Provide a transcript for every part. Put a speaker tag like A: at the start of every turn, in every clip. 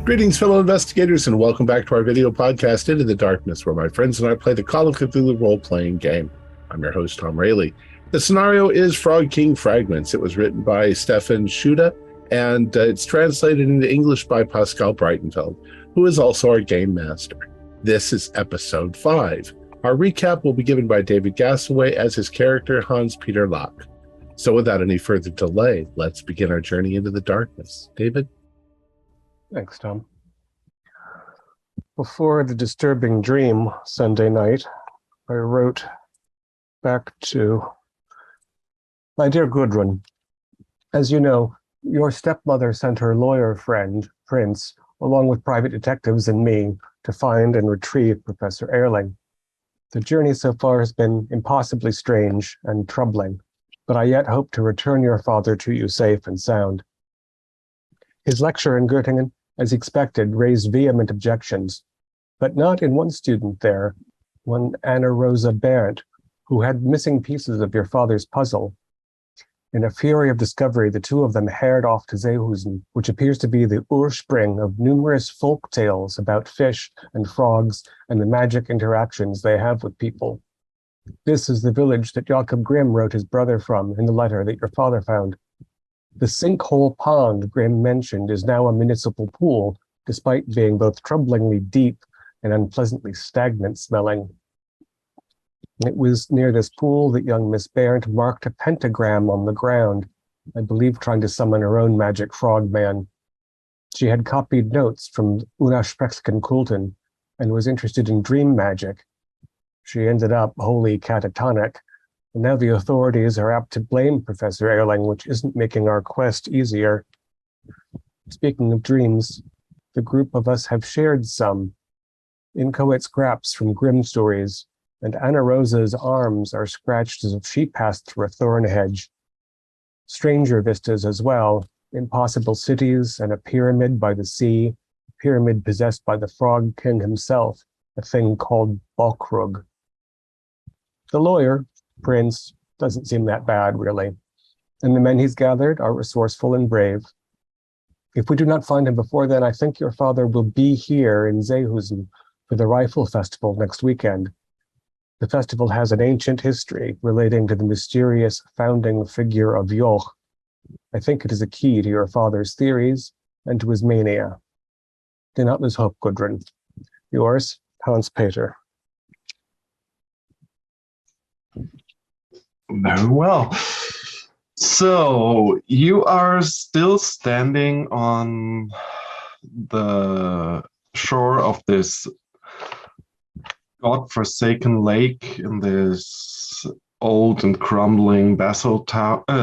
A: Greetings, fellow investigators, and welcome back to our video podcast, Into the Darkness, where my friends and I play the Call of Cthulhu role-playing game. I'm your host, Tom Rayleigh. The scenario is Fragments. It was written by Steffen, Schütte, and it's translated into English by Pascal Breitenfeld, who is also our game master. This is episode 5. Our recap will be given by David Gasaway as his character, Hans-Peter Locke. So without any further delay, let's begin our journey into the darkness. David?
B: Thanks, Tom. Before the disturbing dream Sunday night, I wrote back to my dear Gudrun. As you know, your stepmother sent her lawyer friend, Prince, along with private detectives and me, to find and retrieve Professor Erling. The journey so far has been impossibly strange and troubling, but I yet hope to return your father to you safe and sound. His lecture in Göttingen, as expected, raised vehement objections, but not in one student there, one Anna Rosa Behrendt, who had missing pieces of your father's puzzle. In a fury of discovery, the two of them hared off to Seehusen, which appears to be the Urspring of numerous folk tales about fish and frogs and the magic interactions they have with people. This is the village that Jakob Grimm wrote his brother from in the letter that your father found. The sinkhole pond Grimm mentioned is now a municipal pool, despite being both troublingly deep and unpleasantly stagnant smelling. It was near this pool that young Miss Behrendt marked a pentagram on the ground, I believe trying to summon her own magic frogman. She had copied notes from Unersprechlichen Kulten and was interested in dream magic. She ended up wholly catatonic, and now the authorities are apt to blame Professor Erling, which isn't making our quest easier. Speaking of dreams, the group of us have shared some. Inchoate scraps from Grimm stories, and Anna Rosa's arms are scratched as if she passed through a thorn hedge. Stranger vistas as well, impossible cities and a pyramid by the sea, a pyramid possessed by the Frog King himself, a thing called Balkrug. The lawyer, Prince, doesn't seem that bad, really, and the men he's gathered are resourceful and brave. If we do not find him before then, I think your father will be here in Seehusen for the Rifle Festival next weekend. The festival has an ancient history relating to the mysterious founding figure of Joch. I think it is a key to your father's theories and to his mania. Do not lose hope, Gudrun. Yours, Hans-Peter.
C: Very well. So you are still standing on the shore of this godforsaken lake in this old and crumbling basalt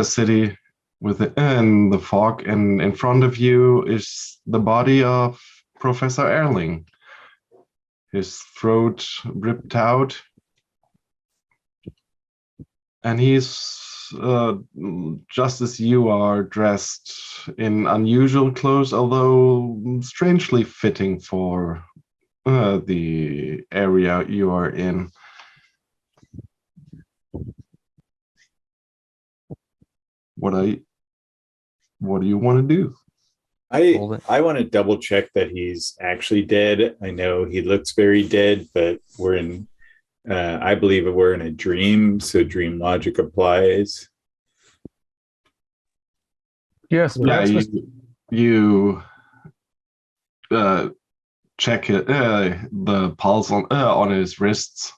C: city in the fog, and in front of you is the body of Professor Erling. His throat ripped out, and he's just as you are, dressed in unusual clothes, although strangely fitting for the area you are in. What do you want to do?
D: I want to double check that he's actually dead. I know he looks very dead, but I believe we're in a dream, so dream logic applies.
B: Yes,
C: yeah, you check it, the pulse on his wrists,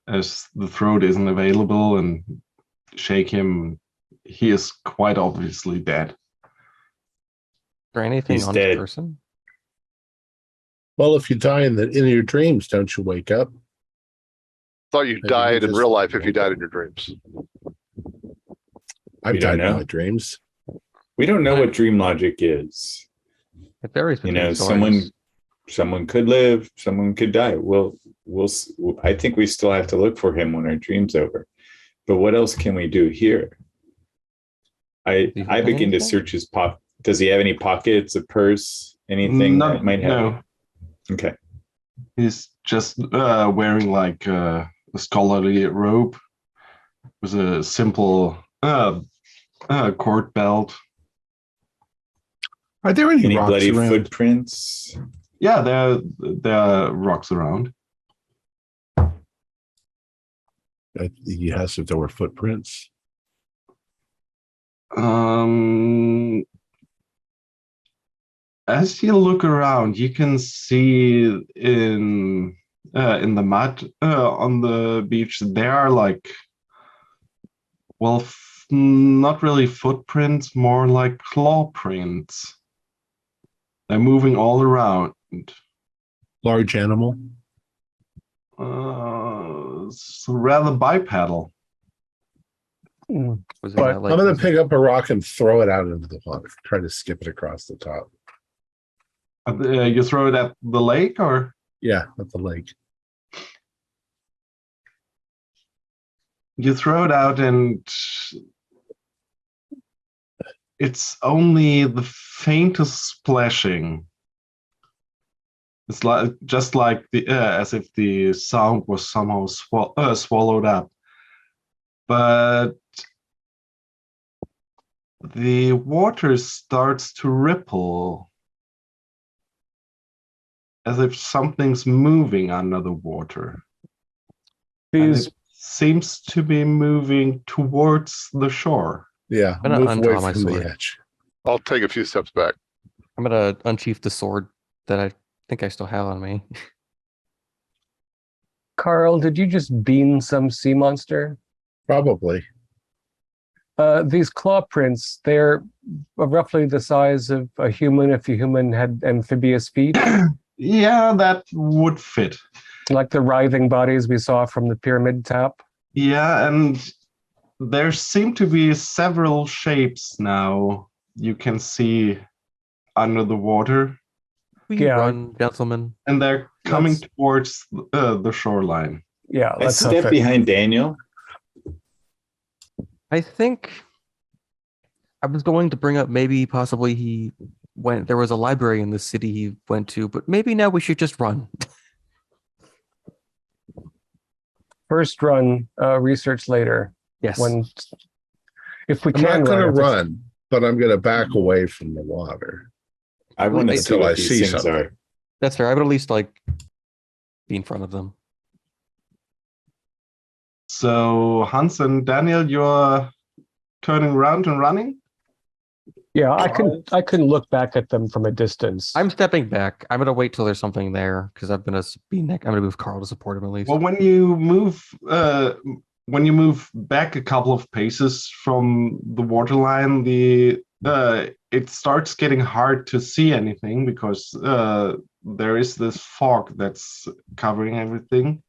C: as the throat isn't available, and shake him. He is quite obviously dead.
E: Is there anything
D: He's
E: on
D: dead.
E: his person?
A: Well, if you die in your dreams, don't you wake up?
F: Thought you
A: Maybe
F: died
A: he
F: in
A: just-
F: real life if you died in your dreams.
A: I've
D: We don't
A: died in
D: know.
A: my dreams.
D: We don't know what dream logic is.
E: It varies
D: You
E: between
D: know,
E: stories.
D: someone could live, someone could die. I think we still have to look for him when our dream's over. But what else can we do here?
E: you
D: I
E: find
D: begin to
E: anything?
D: search his pocket. Does he have any pockets, a purse, anything that might have?
C: No,
D: Okay.
C: he's just wearing like a scholarly robe with a simple cord belt.
A: Are there any rocks
D: bloody
A: around?
D: footprints?
C: Yeah, there are rocks around.
A: He asked if there were footprints.
C: As you look around, you can see in the mud on the beach there are like, well, not really footprints, more like claw prints. They're moving all around.
A: Large animal.
C: It's rather bipedal.
E: Was it
B: But
E: that, like,
A: I'm going
E: was
A: to pick up a rock and throw it out into the water. Try to skip it across the top.
C: You throw it at the lake, or?
A: Yeah, at the lake.
C: You throw it out, and it's only the faintest splashing. It's like just like the as if the sound was somehow swallowed up. But the water starts to ripple as if something's moving under the water. And
B: These
C: it seems to be moving towards the shore.
A: Yeah,
E: I'm gonna
A: move away
E: untie my
A: from the
E: sword.
A: edge.
F: I'll take a few steps back.
E: I'm gonna unsheath the sword that I think I still have on me.
B: Carl, did you just bean some sea monster?
A: Probably.
B: These claw prints, they're roughly the size of a human if a human had amphibious feet,
C: Yeah, that would fit.
B: like the writhing bodies we saw from the pyramid top.
C: Yeah, and there seem to be several shapes now you can see under the water,
E: We
B: Yeah.
E: run, gentlemen.
C: and they're coming
D: Let's-
C: towards the shoreline.
B: Yeah,
D: I
B: let's
D: step behind Daniel.
E: I think I was going to bring up maybe possibly he went. There was a library in the city he went to, but maybe now we should just run.
B: first run, research later.
E: Yes.
B: When, if we
A: I'm
B: can
A: not going to
B: run, if it's-
A: run, but I'm going to back away from the water.
D: I want to see
A: Until I
D: what these
A: see
D: things
A: something.
D: are.
E: That's fair. I would at least like be in front of them.
C: So Hans and Daniel, you're turning around and running?
B: Yeah, I can look back at them from a distance.
E: I'm stepping back. I'm gonna wait till there's something there because I'm gonna move Carl to support him at least.
C: Well, when you move back a couple of paces from the waterline, it starts getting hard to see anything because there is this fog that's covering everything.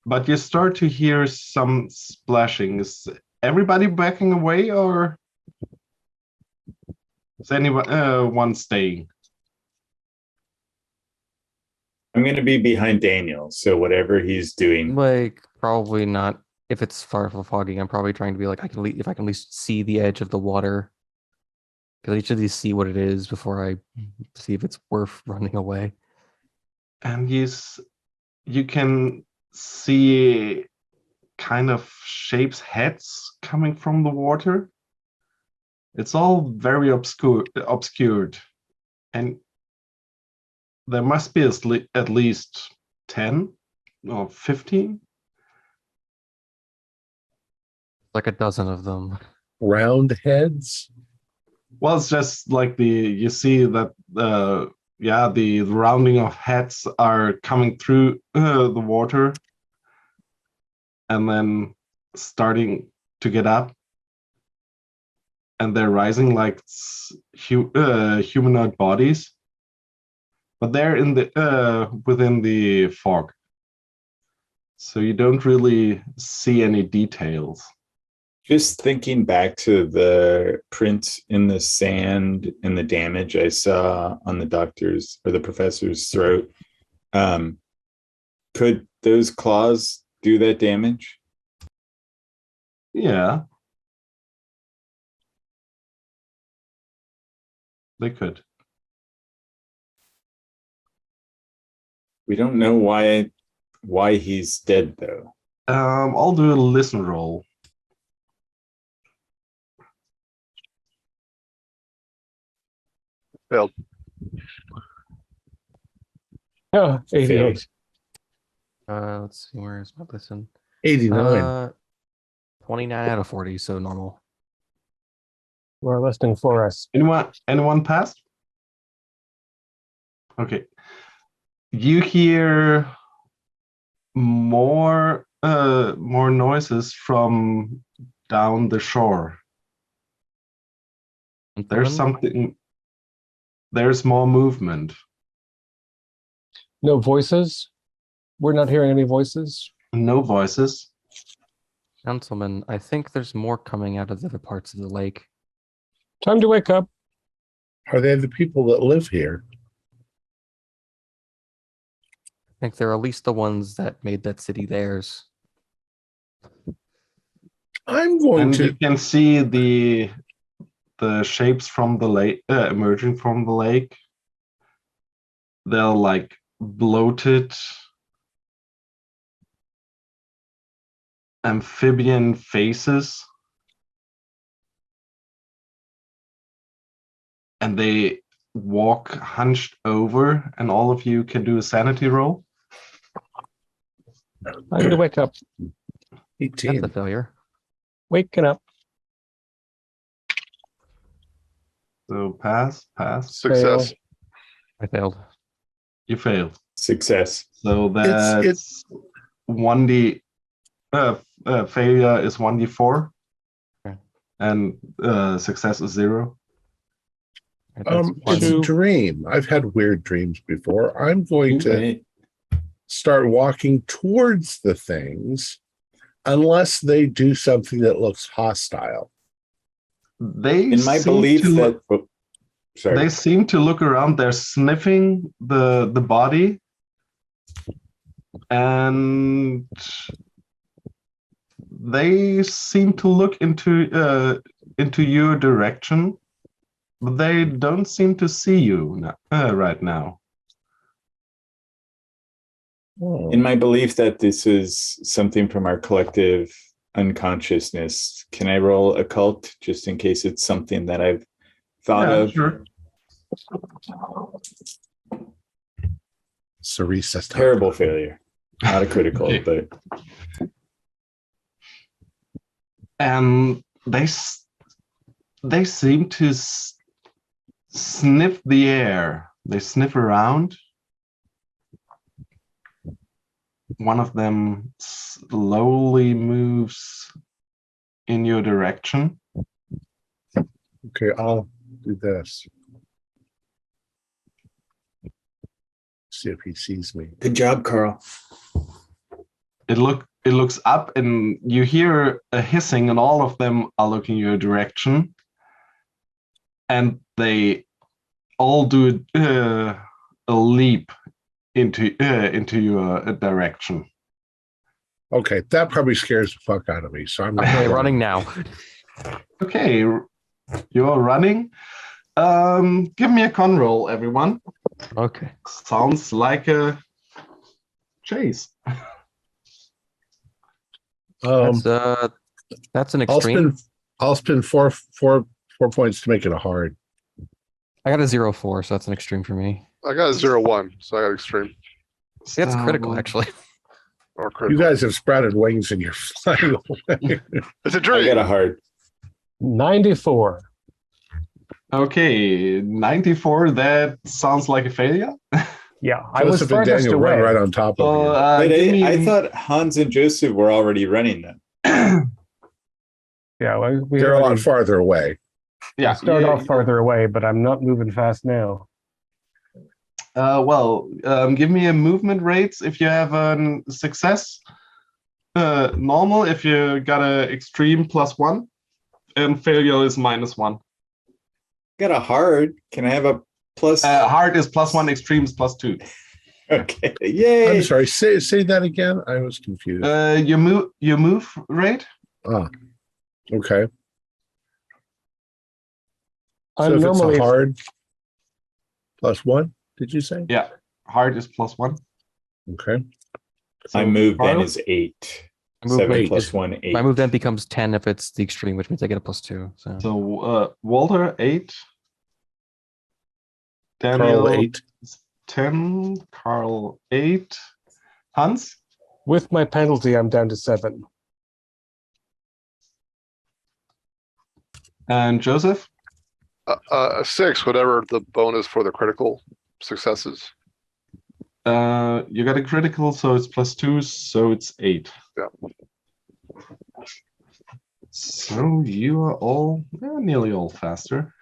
C: But you start to hear some splashing. Is everybody backing away, or is anyone one staying?
D: I'm going to be behind Daniel. So whatever he's doing,
E: Like probably not. If it's far from foggy, I'm probably trying to be like if I can at least see the edge of the water, because I need to at least see what it is before I see if it's worth running away.
C: And you can see kind of shapes, heads coming from the water. It's all very obscured, and there must be at least 10 or 15.
E: Like a dozen of them.
A: Round heads.
C: Well, it's just like you see that the rounding of heads are coming through the water and then starting to get up, and they're rising like humanoid bodies, but they're in the within the fog, so you don't really see any details.
D: just thinking back to the prints in the sand and the damage I saw on the doctor's or the professor's throat, could those claws do that damage?
C: Yeah, they could.
D: We don't know why he's dead though.
C: I'll do a listen roll.
F: Failed.
B: Oh, 88.
E: Let's see, where is my listen?
A: 89.
E: 29 out of 40, so normal.
B: We're listening for us.
C: Anyone passed? Okay. You hear more noises from down the shore. There's something. There's more movement.
B: No voices? We're not hearing any voices?
C: No voices.
E: Gentlemen, I think there's more coming out of the other parts of the lake.
B: Time to wake up.
A: Are they the people that live here?
E: I think they're at least the ones that made that city theirs.
A: I'm going
C: And
A: to.
C: you can see the shapes from the lake emerging from the lake. They're like bloated amphibian faces. And they walk hunched over, and all of you can do a sanity roll.
B: Time to wake up.
A: 18.
E: That's a failure.
B: Waking up.
C: So pass.
F: Success.
E: I failed.
C: You failed.
D: Success.
C: So that's 1d. Failure is 1d4.
E: Okay.
C: And success is 0.
E: That's
A: It's a
B: Two.
A: dream. I've had weird dreams before. I'm going to start walking towards the things unless they do something that looks hostile.
D: In my belief that
C: they seem to look around. They're sniffing the body, and they seem to look into your direction, but they don't seem to see you right now.
D: in my belief that this is something from our collective unconsciousness, can I roll occult just in case it's something that I've thought of?
C: Sure.
A: Cerise says
D: Terrible failure. Not a critical,
C: Okay.
D: but
C: And they seem to sniff the air. They sniff around. One of them slowly moves in your direction.
A: Okay, I'll do this. See if he sees me.
D: good job, Carl.
C: It looks up, and you hear a hissing, and all of them are looking your direction. And they all do a leap into your direction.
A: Okay, that probably scares the fuck out of me. So I'm
E: Okay, running now.
C: Okay, you're running. Give me a con roll, everyone.
E: Okay.
C: Sounds like a chase.
E: That's an extreme.
A: I'll spend four points to make it a hard.
E: I got a 0-4, so that's an extreme for me.
F: I got a 0-1, so I got extreme
E: That's critical, actually.
F: or
A: You
F: critical.
A: guys have sprouted wings and you're flying away.
F: It's a
D: I
F: dream.
D: got a hard.
B: 94.
C: Okay, 94. That sounds like a failure.
B: Yeah, I was
A: Joseph and
B: farthest
A: Daniel
B: away.
A: run right on top of
C: So,
A: you.
D: But
C: give me-
D: I thought Hans and Joseph were already running them.
B: Yeah, we
A: They're a lot
B: already
A: farther away.
C: yeah,
B: started off farther away, but I'm not moving fast now.
C: Give me a movement rates if you have a success. Normal if you got a extreme +1, and failure is -1.
D: Got a hard. Can I have a plus?
C: Hard is +1, extreme is +2.
D: Okay. Yay.
A: I'm sorry. Say that again. I was confused.
C: Your move rate.
A: Okay. So
B: I'm
A: if it's
B: normally
A: a hard +1, did you say?
C: Yeah, hard is +1.
A: Okay.
D: My move then
C: Carl?
D: is 8.
E: My move
D: 7
E: then-
D: plus 1, 8.
E: My move then becomes 10 if it's the extreme, which means I get a +2. So
C: So Walter 8. Daniel,
A: Carl 8.
C: 10. Carl, 8. Hans?
B: With my penalty, I'm down to 7.
C: And Joseph?
F: 6, whatever the bonus for the critical successes.
C: You got a critical, so it's +2, so it's 8.
F: Yeah.
C: So you are all nearly all faster.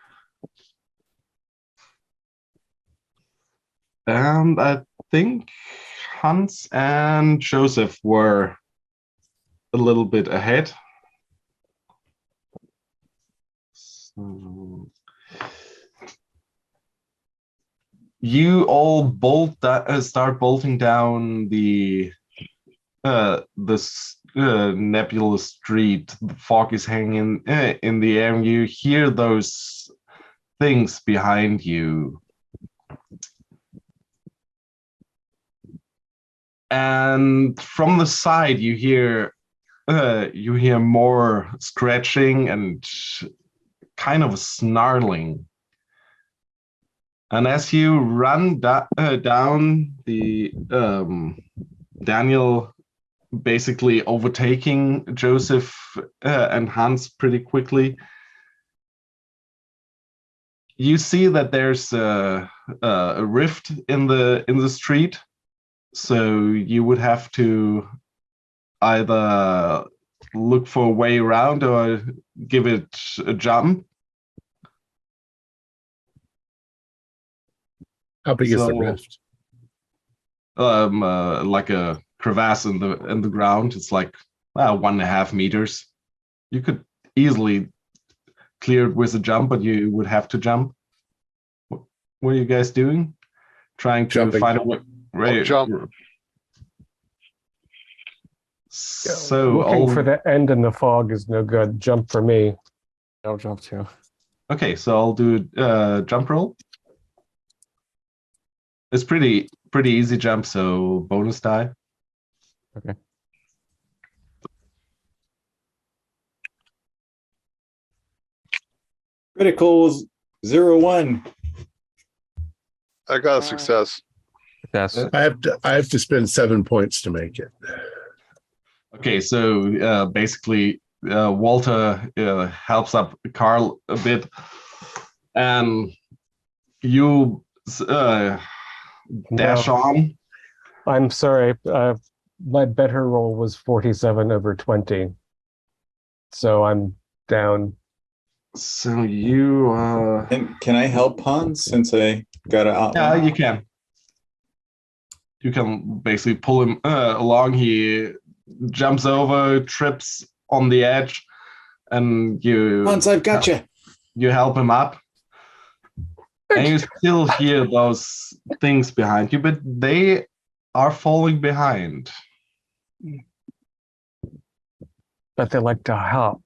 C: And I think Hans and Joseph were a little bit ahead. So you all start bolting down the nebulous street. The fog is hanging in the air, and you hear those things behind you. And from the side, you hear more scratching and kind of snarling. And as you run down the Daniel basically overtaking Joseph and Hans pretty quickly, you see that there's a rift in the street. So you would have to either look for a way around or give it a jump.
A: How big is the rift?
C: Like a crevasse in the ground. It's like 1.5 meters. You could easily clear it with a jump, but you would have to jump. What are you guys doing? Trying to find a way. Right.
F: Jump.
C: So
B: Looking for the end in the fog is no good. Jump for me.
E: I'll jump too.
C: Okay, so I'll do jump roll. It's pretty easy jump, so bonus die.
E: Okay.
D: Criticals 0-1.
F: I got a success.
E: Yes.
A: I have to spend 7 points to make it.
C: Okay, so basically Walter helps up Carl a bit, and you dash on.
B: I'm sorry. My better roll was 47/20. So I'm down.
C: So you
D: Can I help Hans since I got it out?
C: yeah, you can. You can basically pull him along. He jumps over, trips on the edge, and you
D: Hans, I've got you.
C: You help him up. And you still hear those things behind you, but they are falling behind.
B: But they like to help.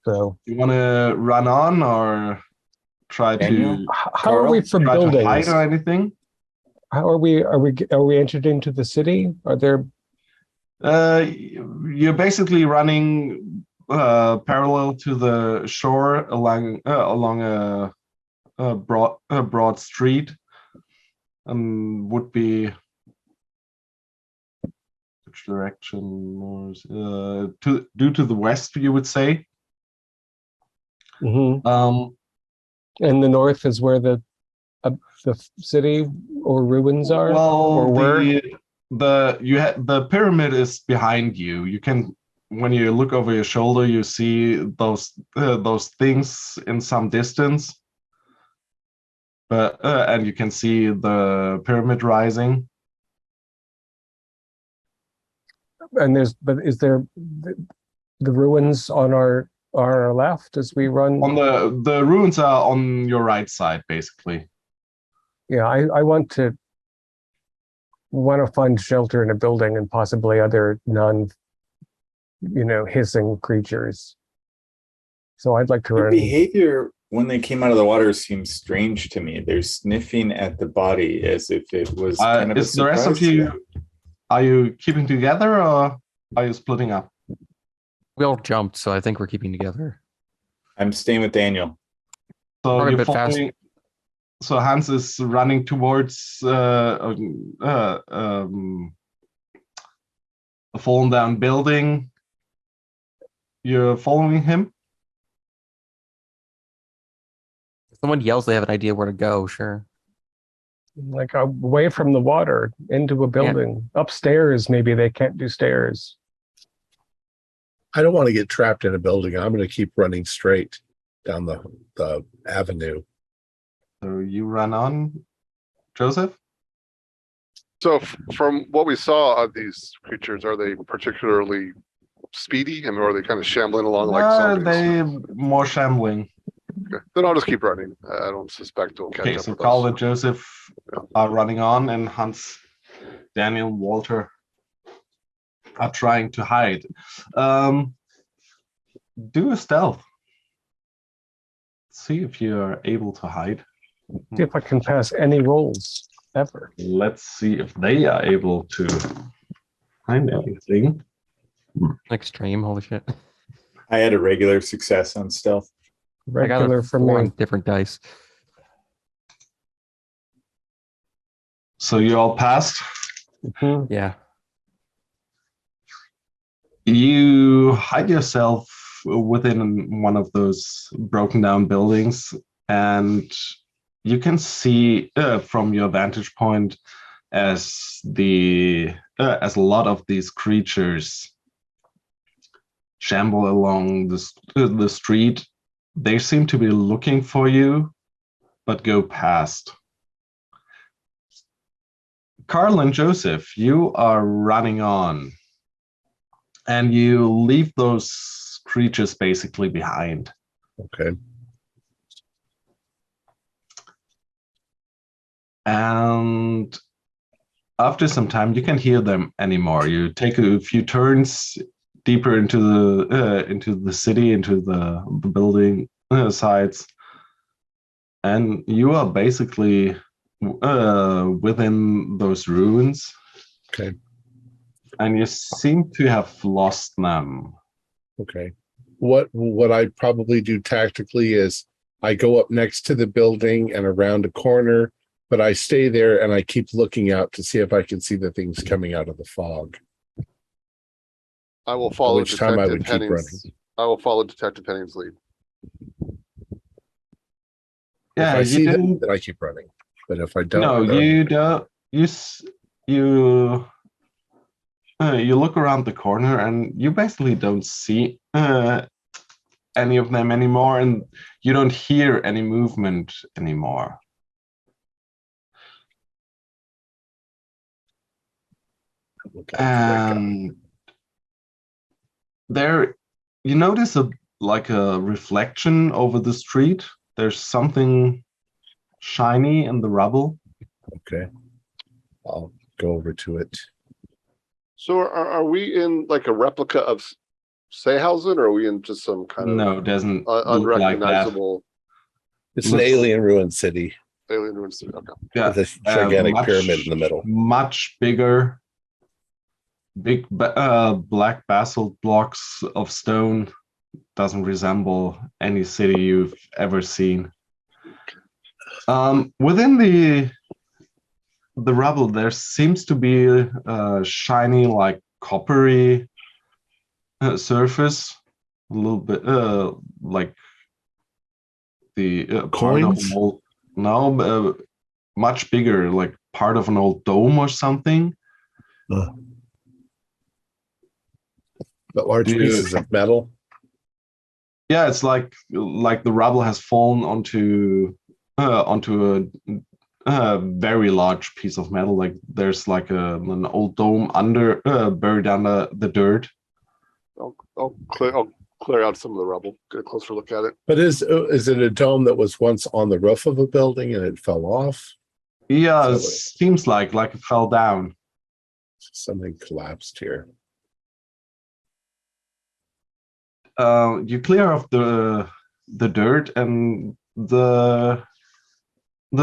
B: So
C: You want to run on or try
D: Daniel?
C: to
B: how are we for
C: try to hide
B: buildings?
C: or anything?
B: How are we entered into the city? Are there
C: You're basically running parallel to the shore along a broad street, and would be which direction? Due to the west, you would say.
B: in the north is where the city or ruins are?
C: Well,
B: or were?
C: the pyramid is behind you. You can, when you look over your shoulder, you see those things in some distance. But and you can see the pyramid rising.
B: And is there the ruins on our left as we run?
C: On the ruins are on your right side, basically.
B: Yeah, I want to find shelter in a building and possibly other hissing creatures. So I'd like to
D: Their
B: run.
D: behavior when they came out of the water seems strange to me. They're sniffing at the body as if it was kind of a
C: Is the rest of
D: surprise to
C: you,
D: them.
C: are you keeping together or are you splitting up?
E: We all jumped, so I think we're keeping together.
D: I'm staying with Daniel.
C: So
E: Probably a
C: you're
E: bit fast.
C: following. So Hans is running towards a fallen down building. You're following him?
E: If someone yells they have an idea where to go, sure.
B: Like away from the water, into a building. Upstairs, maybe they can't do stairs.
A: I don't want to get trapped in a building. I'm going to keep running straight down the avenue.
C: So you run on, Joseph?
F: So from what we saw of these creatures, are they particularly speedy? I mean, are they kind of shambling along like zombies?
C: They more shambling.
F: Okay. Then I'll just keep running. I don't suspect we'll catch
C: Okay,
F: up
C: so
F: with
C: Carl
F: us.
C: and Joseph are running on, and Hans, Daniel, and Walter are trying to hide. Do a stealth. See if you are able to hide.
B: See if I can pass any rolls ever.
C: Let's see if they are able to find anything.
E: Extreme, holy shit.
D: I had a regular success on stealth.
E: I got
B: Regular
E: a
B: for
E: 4
B: me.
E: on different dice.
C: So you all passed.
B: Mhm.
E: Yeah.
C: You hide yourself within one of those broken down buildings, and you can see from your vantage point as a lot of these creatures shamble along the street. They seem to be looking for you, but go past. Carl and Joseph, you are running on, and you leave those creatures basically behind.
A: Okay.
C: And after some time, you can't hear them anymore. You take a few turns deeper into the city, into the building sides, and you are basically within those ruins.
A: Okay.
C: And you seem to have lost them.
A: Okay. What I probably do tactically is I go up next to the building and around a corner, but I stay there and I keep looking out to see if I can see the things coming out of the fog.
F: I will follow
A: Which time I would
F: Detective
A: keep running.
F: I will follow Detective Henning's lead.
C: Yeah,
A: If I
C: you
A: see them,
C: didn't.
A: then I keep running. But if I don't,
C: No, you don't. You look around the corner and you basically don't see any of them anymore, and you don't hear any movement anymore. And there, you notice a reflection over the street. There's something shiny in the rubble.
A: Okay. I'll go over to it.
F: So are we in like a replica of Seehausen, or are we in just some kind of
C: No, it doesn't look like that.
F: unrecognizable
A: It's an alien ruined city
F: alien ruins? Okay.
C: Yeah,
A: with a gigantic pyramid in the middle.
C: Much bigger, big black basalt blocks of stone. Doesn't resemble any city you've ever seen. Within the rubble, there seems to be a shiny, like coppery surface, a little bit like the part of
A: Coins?
C: an old, no, much bigger, like part of an old dome or something.
A: But large pieces of metal.
C: Yeah, it's like the rubble has fallen onto a very large piece of metal. Like there's like an old dome buried under the dirt.
F: I'll clear out some of the rubble, get a closer look at it.
A: But is it a dome that was once on the roof of a building and it fell off?
C: Yeah,
A: So
C: it seems like it fell down.
A: Something collapsed here.
C: You clear off the dirt, and the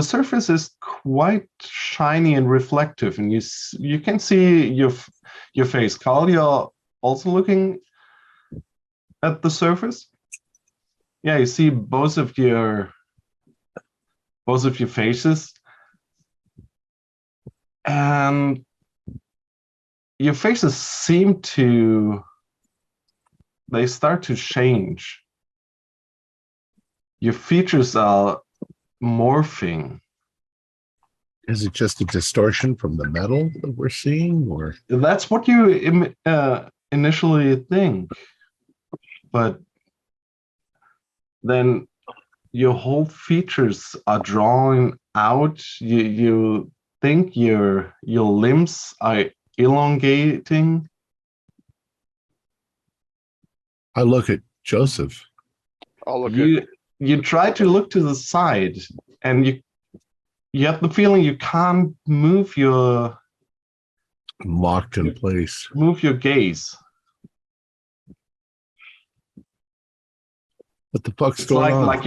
C: surface is quite shiny and reflective, and you can see your face. Carl, you're also looking at the surface. Yeah, you see both of your both of your faces, and your faces they start to change. Your features are morphing.
A: Is it just a distortion from the metal that we're seeing, or
C: That's what you initially think, but then your whole features are drawn out. You think your limbs are elongating.
A: I look at Joseph.
F: I'll look at.
C: You try to look to the side, and you have the feeling you can't move your
A: Locked in place.
C: gaze.
A: What the fuck's
C: It's
A: going on?
C: like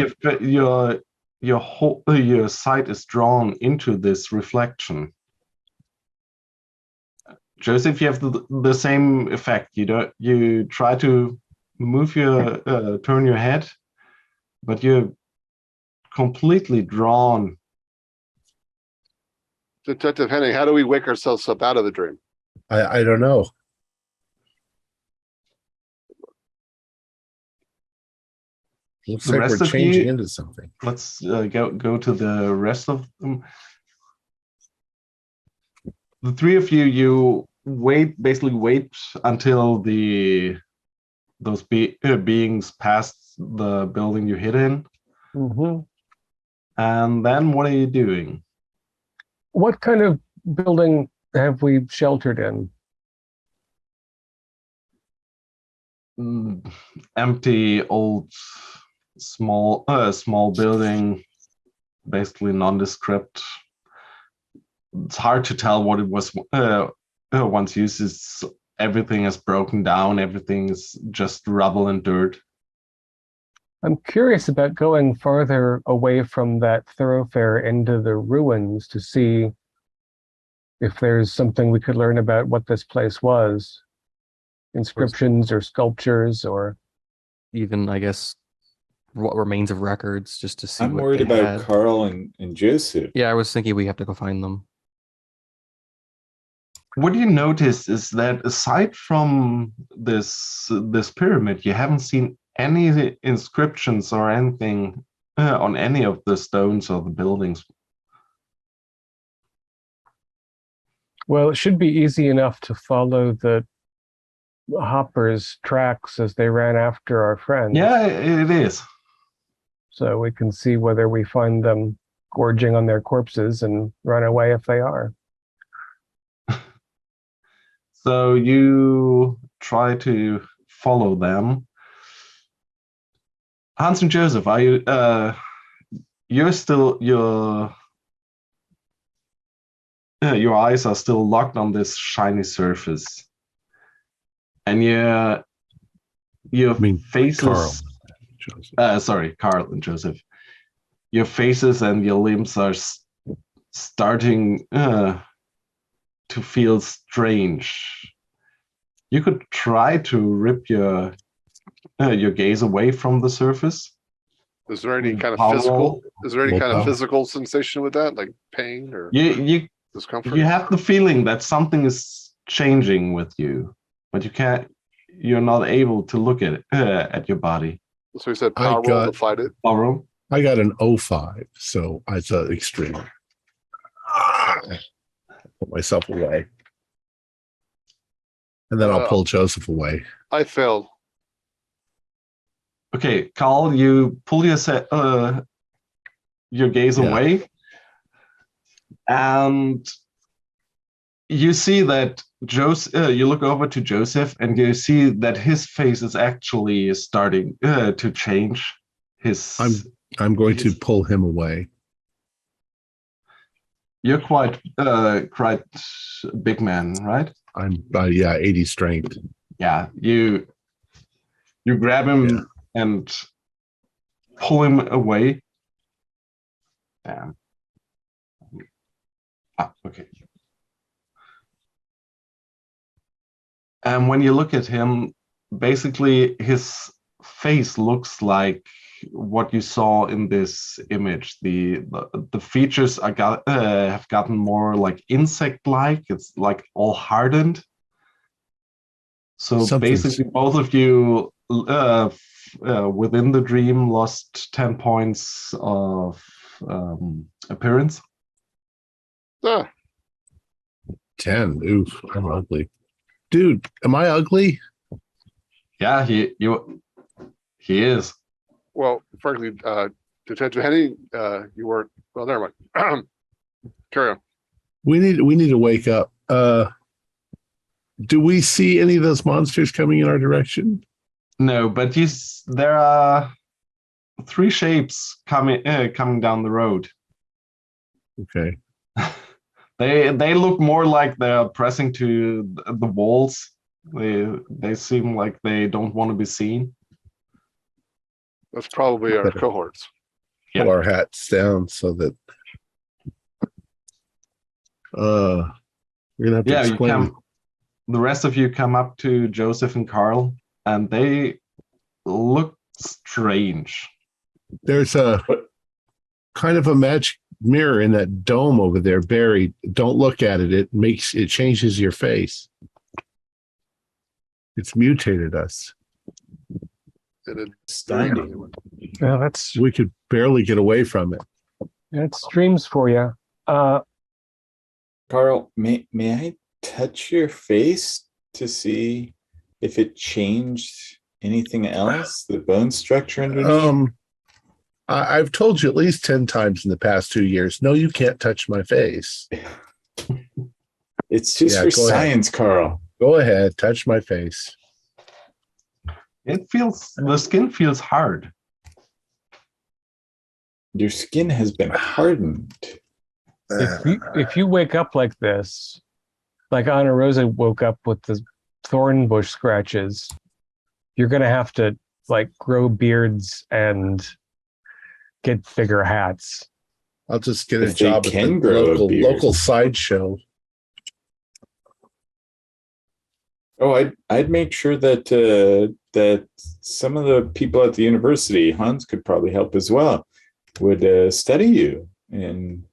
C: your sight is drawn into this reflection. Joseph, you have the same effect. You try to move turn your head, but you're completely drawn.
F: Detective Henning, how do we wake ourselves up out of the dream?
A: I don't know. Looks
C: The
A: like
C: rest
A: we're
C: of
A: changing
C: you-
A: into something.
C: Let's go to the rest of them. The three of you basically wait until those beings pass the building you hid in, and then what are you doing?
B: What kind of building have we sheltered in?
C: Empty, old, small building, basically nondescript. It's hard to tell what it was once used. Everything is broken down. Everything is just rubble and dirt.
B: I'm curious about going farther away from that thoroughfare into the ruins to see if there's something we could learn about what this place was. Inscriptions or sculptures or...
E: Even, I guess, what remains of records, just to see
D: I'm
E: what
D: worried
E: they
D: about
E: had.
D: Carl and Joseph.
E: Yeah, I was thinking we have to go find them.
C: What you notice is that aside from this pyramid, you haven't seen any inscriptions or anything on any of the stones or the buildings.
B: Well, it should be easy enough to follow the hoppers' tracks as they ran after our friends.
C: Yeah, it is.
B: So we can see whether we find them gorging on their corpses and run away if they are.
C: So you try to follow them. Hans and Joseph, are you? You're still your eyes are still locked on this shiny surface, and your faces.
A: Carl. Joseph.
C: Sorry, Carl and Joseph. Your faces and your limbs are starting to feel strange. You could try to rip your gaze away from the surface.
F: Is there any kind of
C: Power
F: physical?
C: roll.
F: Is there any kind of
A: Willpower.
F: physical sensation with that, like pain or
C: You
F: discomfort?
C: you have the feeling that something is changing with you, but you're not able to look at your body.
F: So he said power roll to fight it.
C: Power.
A: I got an 05, so I thought extreme. Put myself away. And then I'll pull Joseph away.
F: I failed.
C: Okay, Carl, you pull your gaze
A: Yeah.
C: away, and you see that you look over to Joseph, and you see that his face is actually starting to change.
A: I'm going to pull him away.
C: You're quite big man, right?
A: I'm 80 strength.
C: Yeah, you grab him and pull him away. Damn. Okay. And when you look at him, basically his face looks like what you saw in this image. The features have gotten more like insect-like. It's like all hardened. So basically, both of you within the dream lost 10 points of appearance.
A: 10. Oof, I'm ugly. Dude, am I ugly?
C: Yeah, he is.
F: Well, frankly, Detective Henning, you weren't. Well, never mind. Carry on.
A: We need to wake up. Do we see any of those monsters coming in our direction?
C: No, but there are 3 shapes coming down the road.
A: Okay.
C: They look more like they're pressing to the walls. They seem like they don't want to be seen.
F: That's probably our cohorts.
A: Pull our hats down so that we're gonna have to explain.
C: The rest of you come up to Joseph and Carl, and they look strange.
A: There's a kind of a magic mirror in that dome over there buried. Don't look at it. It changes your face. It's mutated us.
D: Stunning.
B: Yeah,
A: we could barely get away from it.
B: It's dreams for you.
D: Carl, may I touch your face to see if it changed anything else? The bone structure underneath?
A: I've told you at least 10 times in the past 2 years, no, you can't touch my face.
D: It's just for science, Carl.
A: Go ahead, touch my face.
C: The skin feels hard.
D: Your skin has been hardened.
B: If you wake up like this, like Ana Rosa woke up with the thorn bush scratches, you're gonna have to like grow beards and get bigger hats.
A: I'll just get a job at the local sideshow.
D: Oh, I'd make sure that that some of the people at the university, Hans could probably help as well, would study you and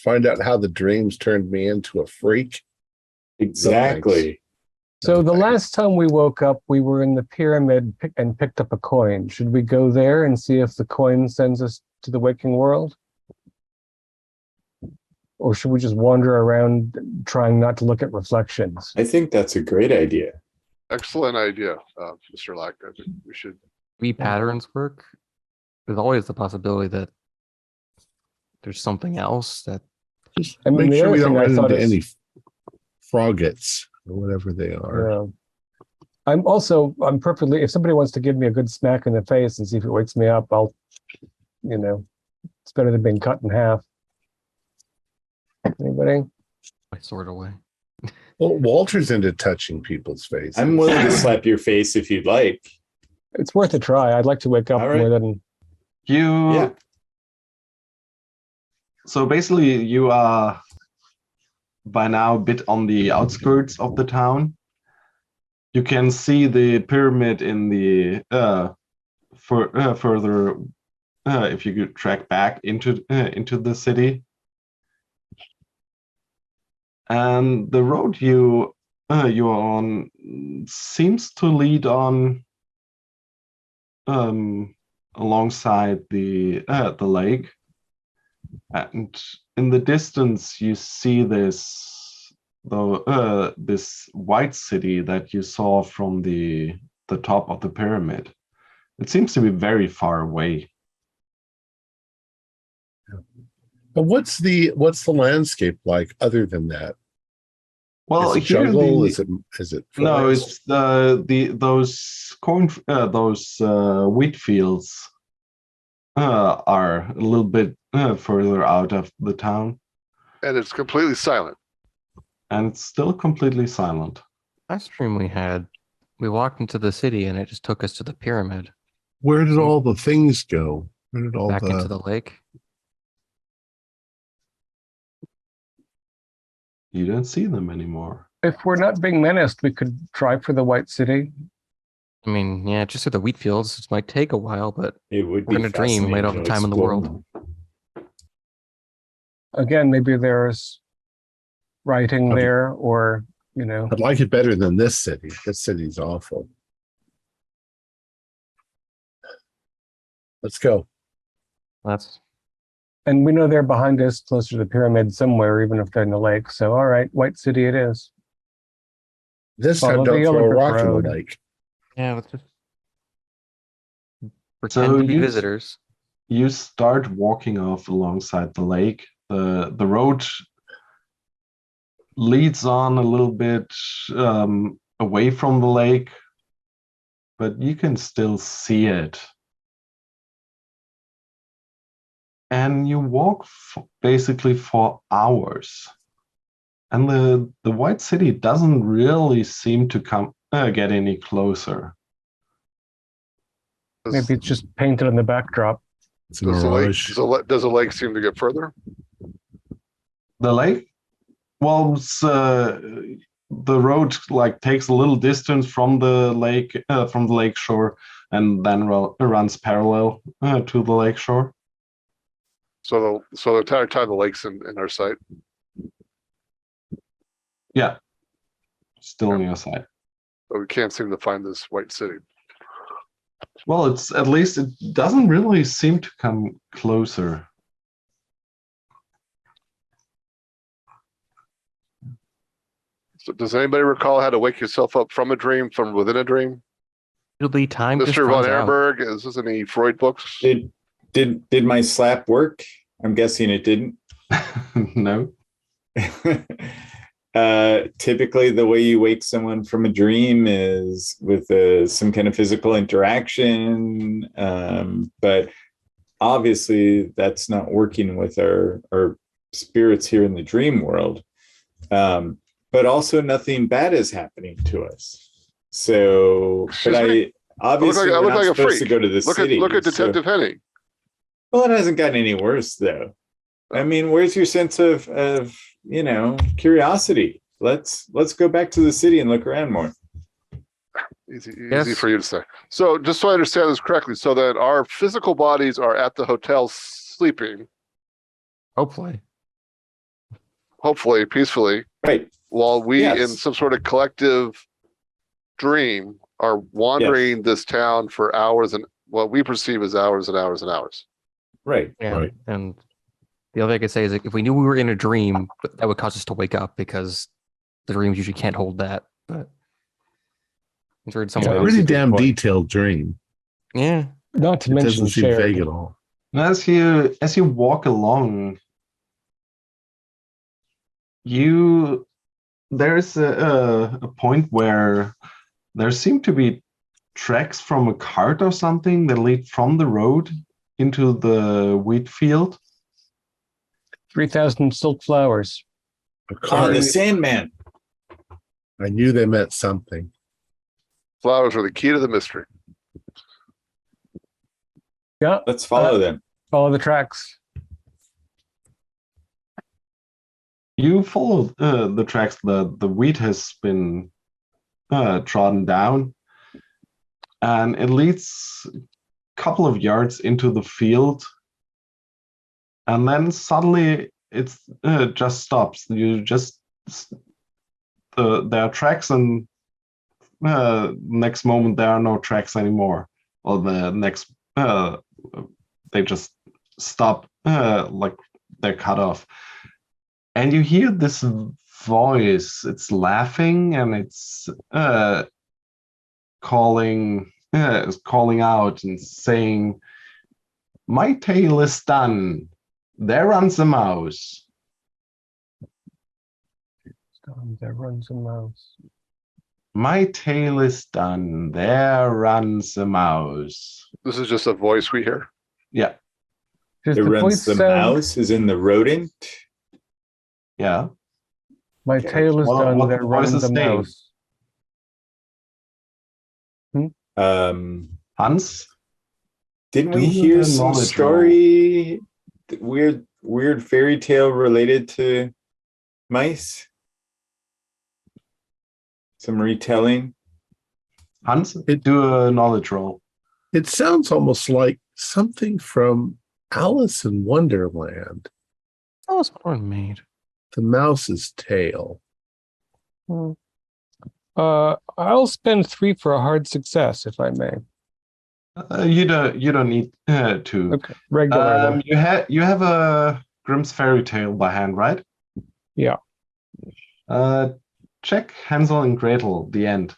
A: find out how the dreams turned me into a freak.
D: Exactly.
B: So the last time we woke up, we were in the pyramid and picked up a coin. Should we go there and see if the coin sends us to the waking world? Or should we just wander around trying not to look at reflections?
D: I think that's a great idea.
F: Excellent idea, Mr. Lack. I think we should.
E: Patterns work. There's always the possibility that there's something else that.
A: Just make sure we don't run into any froggets or whatever they are.
B: Yeah. I'm perfectly, if somebody wants to give me a good smack in the face and see if it wakes me up, it's better than being cut in half. Anybody?
E: My sword away.
A: Well, Walter's into touching people's faces.
D: I'm willing to slap your face if you'd like.
B: It's worth a try. I'd like to wake up more than
C: you.
D: Yeah.
C: So basically, you are by now a bit on the outskirts of the town. You can see the pyramid in the further. If you could track back into the city. And the road you are on seems to lead on alongside the lake, and in the distance you see this white city that you saw from the top of the pyramid. It seems to be very far away.
A: But what's the landscape like other than that?
C: Well,
A: is it jungle? Is it
C: no? It's those wheat fields are a little bit further out of the town,
F: and it's completely silent.
C: And it's still completely silent.
E: Last dream we walked into the city and it just took us to the pyramid.
A: Where did all the things go? Where did all
E: back into the lake?
C: You don't see them anymore.
B: If we're not being menaced, we could try for the White City.
E: I mean, yeah, just through the wheat fields. It might take a while, but
D: It would
E: we're
D: be
E: in a dream. We might have
D: fascinating
E: all the
D: to
E: time in the
D: explore.
E: world.
B: Again, maybe there's writing
A: I'd-
B: there, or you know,
A: I'd like it better than this city. This city's awful. Let's go.
E: That's
B: and we know they're behind us, closer to the pyramid somewhere, even if they're in the lake. So, all right, White City it is.
A: This
B: Follow
A: time,
B: the
A: don't
B: yellow
A: throw a
B: brick
A: rock in
B: road.
A: the lake.
E: yeah. Let's just pretend to be visitors.
C: You start walking off alongside the lake. The road leads on a little bit away from the lake, but you can still see it. And you walk basically for hours. And the White City doesn't really seem to get any closer.
B: Maybe it's just painted on the backdrop.
A: It's a
F: Does the lake
A: mirage.
F: does the lake seem to get further?
C: The lake, well, the road like takes a little distance from the lake shore, and then runs parallel to the lake shore.
F: So the entire time the lake's in our sight.
C: Yeah, still on your side.
F: But we can't seem to find this White City.
C: Well, it's at least it doesn't really seem to come closer.
F: So does anybody recall how to wake yourself up from a dream, from within a dream?
E: It'll be time. Just
F: Mr. Von
E: runs out.
F: Arenberg, is this any Freud books?
D: Did my slap work? I'm guessing it didn't.
C: No.
D: Typically, the way you wake someone from a dream is with some kind of physical interaction, but obviously that's not working with our spirits here in the dream world. But also, nothing bad is happening to us. So,
F: Excuse
D: but
F: me?
D: obviously
F: I
D: we're
F: look
D: not
F: like a
D: supposed to
F: freak.
D: go to the city.
F: Look at
D: so-
F: Detective Henny.
D: Well, it hasn't gotten any worse, though. I mean, where's your sense of curiosity? Let's go back to the city and look around more.
F: Easy
E: Yes.
F: for you to say. So just so I understand this correctly, so that our physical bodies are at the hotel sleeping,
E: Hopefully.
F: hopefully peacefully,
D: Right.
F: while we
D: Yes.
F: in some sort of collective dream are wandering this town for hours and what we perceive as hours and hours and hours.
D: Right.
E: Yeah.
A: Right.
E: And the other thing I could say is, like, if we knew we were in a dream, that would cause us to wake up, because the dreams usually can't hold that. But I'm sure in some
A: It's
E: way.
A: a
D: that is
A: pretty
D: a good
A: damn
D: point.
A: detailed dream.
E: Yeah.
B: Not to
A: It
B: mention
A: doesn't seem vague
B: shared.
A: at all.
C: And as you walk along, there's a point where there seem to be tracks from a cart or something that lead from the road into the wheat field.
B: 3,000 silk flowers.
A: A
D: Oh,
A: car.
D: the Sandman.
A: I knew they meant something.
F: Flowers are the key to the mystery.
B: Yeah,
D: Let's follow them.
B: follow the tracks.
C: You follow the tracks. The wheat has been trodden down, and it leads a couple of yards into the field, and then suddenly it's just stops. You just there are tracks, and next moment there are no tracks anymore. Or the next they just stop, like they're cut off. And you hear this voice. It's laughing, and it's calling out and saying, "My tale is done. There runs a mouse."
B: There runs a mouse.
C: My tale is done. There runs a mouse.
F: This is just a voice we hear.
C: Yeah,
B: Does
D: It
B: the
D: runs
B: voice
D: the
B: sound,
D: mouse, is in the rodent.
C: yeah.
B: my tale is done,
C: What
B: there
C: the voice
B: runs
C: is
B: a
C: saying.
B: mouse.
C: Hans,
D: Didn't
C: Do
D: we
C: the
D: hear some
C: knowledge
D: story, weird fairy tale related to mice? Some retelling.
C: Hans, do a knowledge roll.
A: It sounds almost like something from Alice in Wonderland.
E: That was made.
A: The mouse's tail.
B: I'll spend 3 for a hard success, if I may.
C: You don't need to.
B: Okay, regular.
C: You have a Grimm's fairy tale by hand, right?
B: Yeah.
C: Check Hansel and Gretel, the end.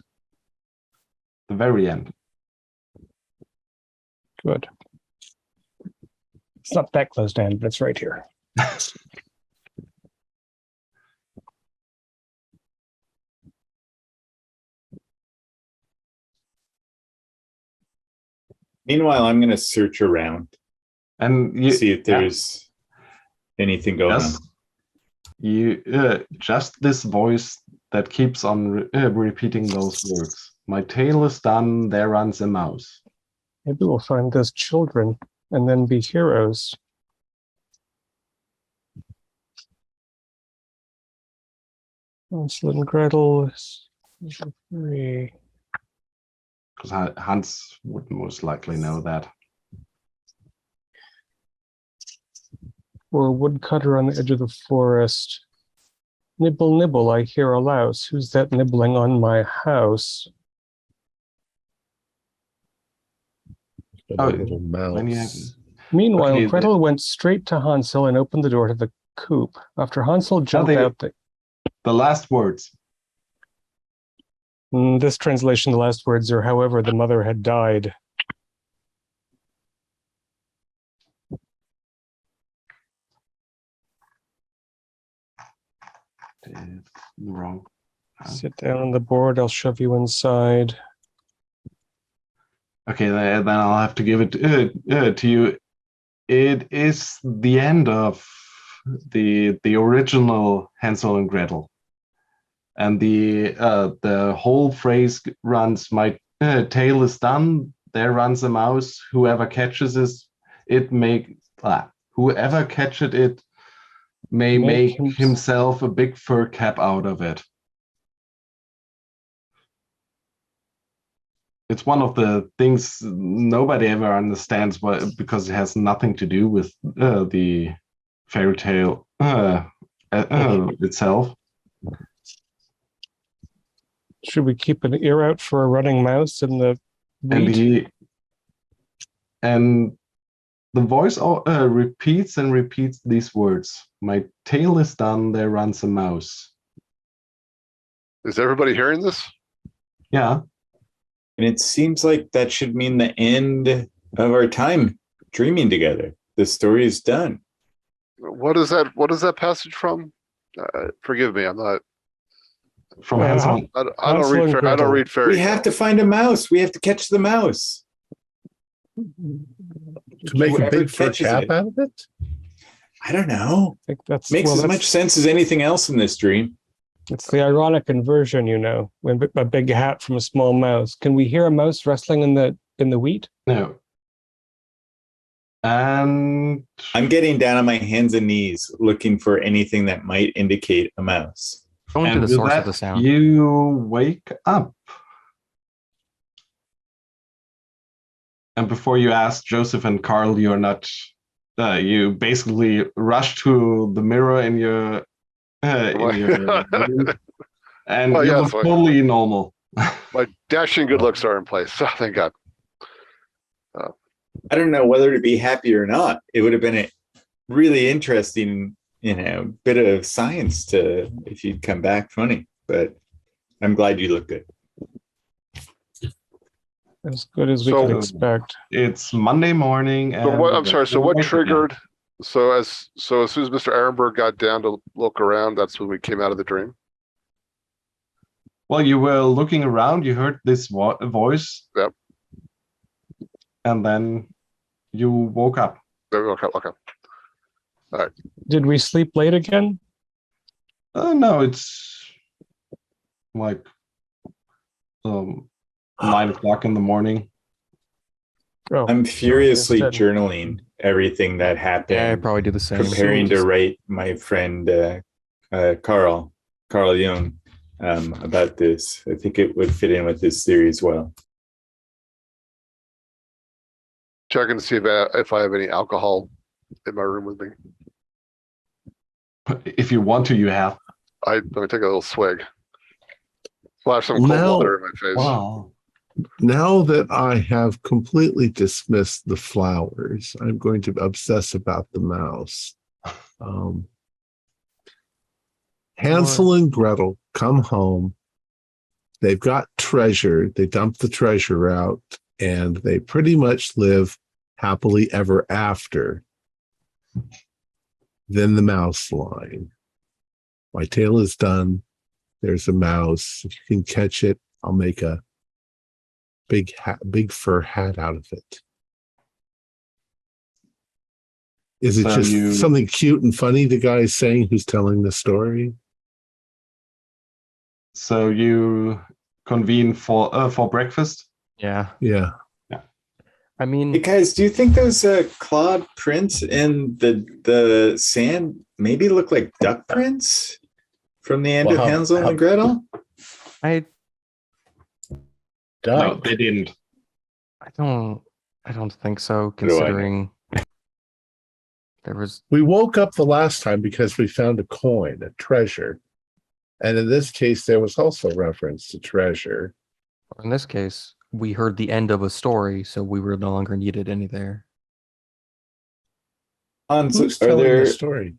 C: The very end.
B: Good. It's not that close to end, but it's right here.
D: Meanwhile, I'm going to search around
C: and
D: see if there's anything going on.
C: Just this voice that keeps on repeating those words. My tale is done, there runs a mouse.
B: Maybe we'll find those children and then be heroes. Hansel and Gretel is 3.
C: Because Hans would most likely know that.
B: Or a woodcutter on the edge of the forest. Nibble, nibble, I hear a louse. Who's that nibbling on my house?
A: A little mouse.
B: Meanwhile,
C: Okay,
B: Gretel went straight to Hansel and opened the door to the coop. After Hansel jumped out
C: the last words.
B: This translation, the last words are, however, the mother had died.
C: Wrong.
B: Sit down on the board, I'll shove you inside.
C: Okay, then I'll have to give it to you. It is the end of the original Hansel and Gretel. And the whole phrase runs, my tale is done, there runs a mouse, whoever catches whoever catches it may make himself a big fur cap out of it. It's one of the things nobody ever understands, because it has nothing to do with the fairy tale itself.
B: Should we keep an ear out for a running mouse in the wheat?
C: And the voice repeats and repeats these words. My tale is done, there runs a mouse.
F: Is everybody hearing this?
C: Yeah.
D: And it seems like that should mean the end of our time dreaming together. The story is done.
F: What is that passage from? Forgive me, I'm not.
C: From Hansel.
F: I don't read fairy.
D: We have to find a mouse. We have to catch the mouse.
A: To make a big fur cap out of it?
D: I don't know.
B: I think that's
D: makes as much sense as anything else in this dream.
B: It's the ironic inversion, when a big hat from a small mouse. Can we hear a mouse rustling in the wheat?
C: No. And
D: I'm getting down on my hands and knees looking for anything that might indicate a mouse.
E: Going to the source of the sound.
C: You wake up. And before you ask Joseph and Carl, you're not. You basically rush to the mirror in your room, and you look totally normal.
F: My dashing good looks are in place. Oh, thank God.
D: I don't know whether to be happy or not. It would have been a really interesting, bit of science if you'd come back funny. But I'm glad you look good.
B: As good as we could expect.
C: It's Monday morning.
F: And I'm sorry. So what triggered? So as soon as Mr. Ehrenberg got down to look around, that's when we came out of the dream.
C: Well, you were looking around. You heard this voice.
F: Yep.
C: And then you woke up.
F: Okay. All right.
B: Did we sleep late again?
C: No, it's like 9 o'clock in the morning.
B: Oh,
D: I'm furiously journaling everything that happened.
E: Yeah, I'd probably do the same.
D: Preparing to write my friend Carl Jung about this. I think it would fit in with this theory as well.
F: Checking to see if I have any alcohol in my room with me.
C: If you want to, you have.
F: Let me take a little swig. Splash some cold
A: Now-
F: water in my face.
C: Wow.
A: Now that I have completely dismissed the flowers, I'm going to obsess about the mouse. Hansel and Gretel come home. They've got treasure. They dump the treasure out, and they pretty much live happily ever after. Then the mouse line. My tale is done. There's a mouse. If you can catch it, I'll make a big fur hat out of it. Is it
C: So
A: just something cute and funny the guy is saying who's telling the story?
C: So you convene for breakfast?
E: Yeah.
A: Yeah.
E: I mean,
D: Hey guys, do you think those clawed prints in the sand maybe look like duck prints from the end
A: Well,
D: of
A: how-
D: Hansel
A: how-
D: and Gretel?
E: I
C: No, they didn't.
E: don't think so,
D: do I know?
E: considering there was
A: We woke up the last time because we found a coin, a treasure. And in this case, there was also reference to treasure.
E: in this case, we heard the end of a story, so we were no longer needed any there.
D: Hans,
A: Who's
D: are
A: telling
D: there
A: the story?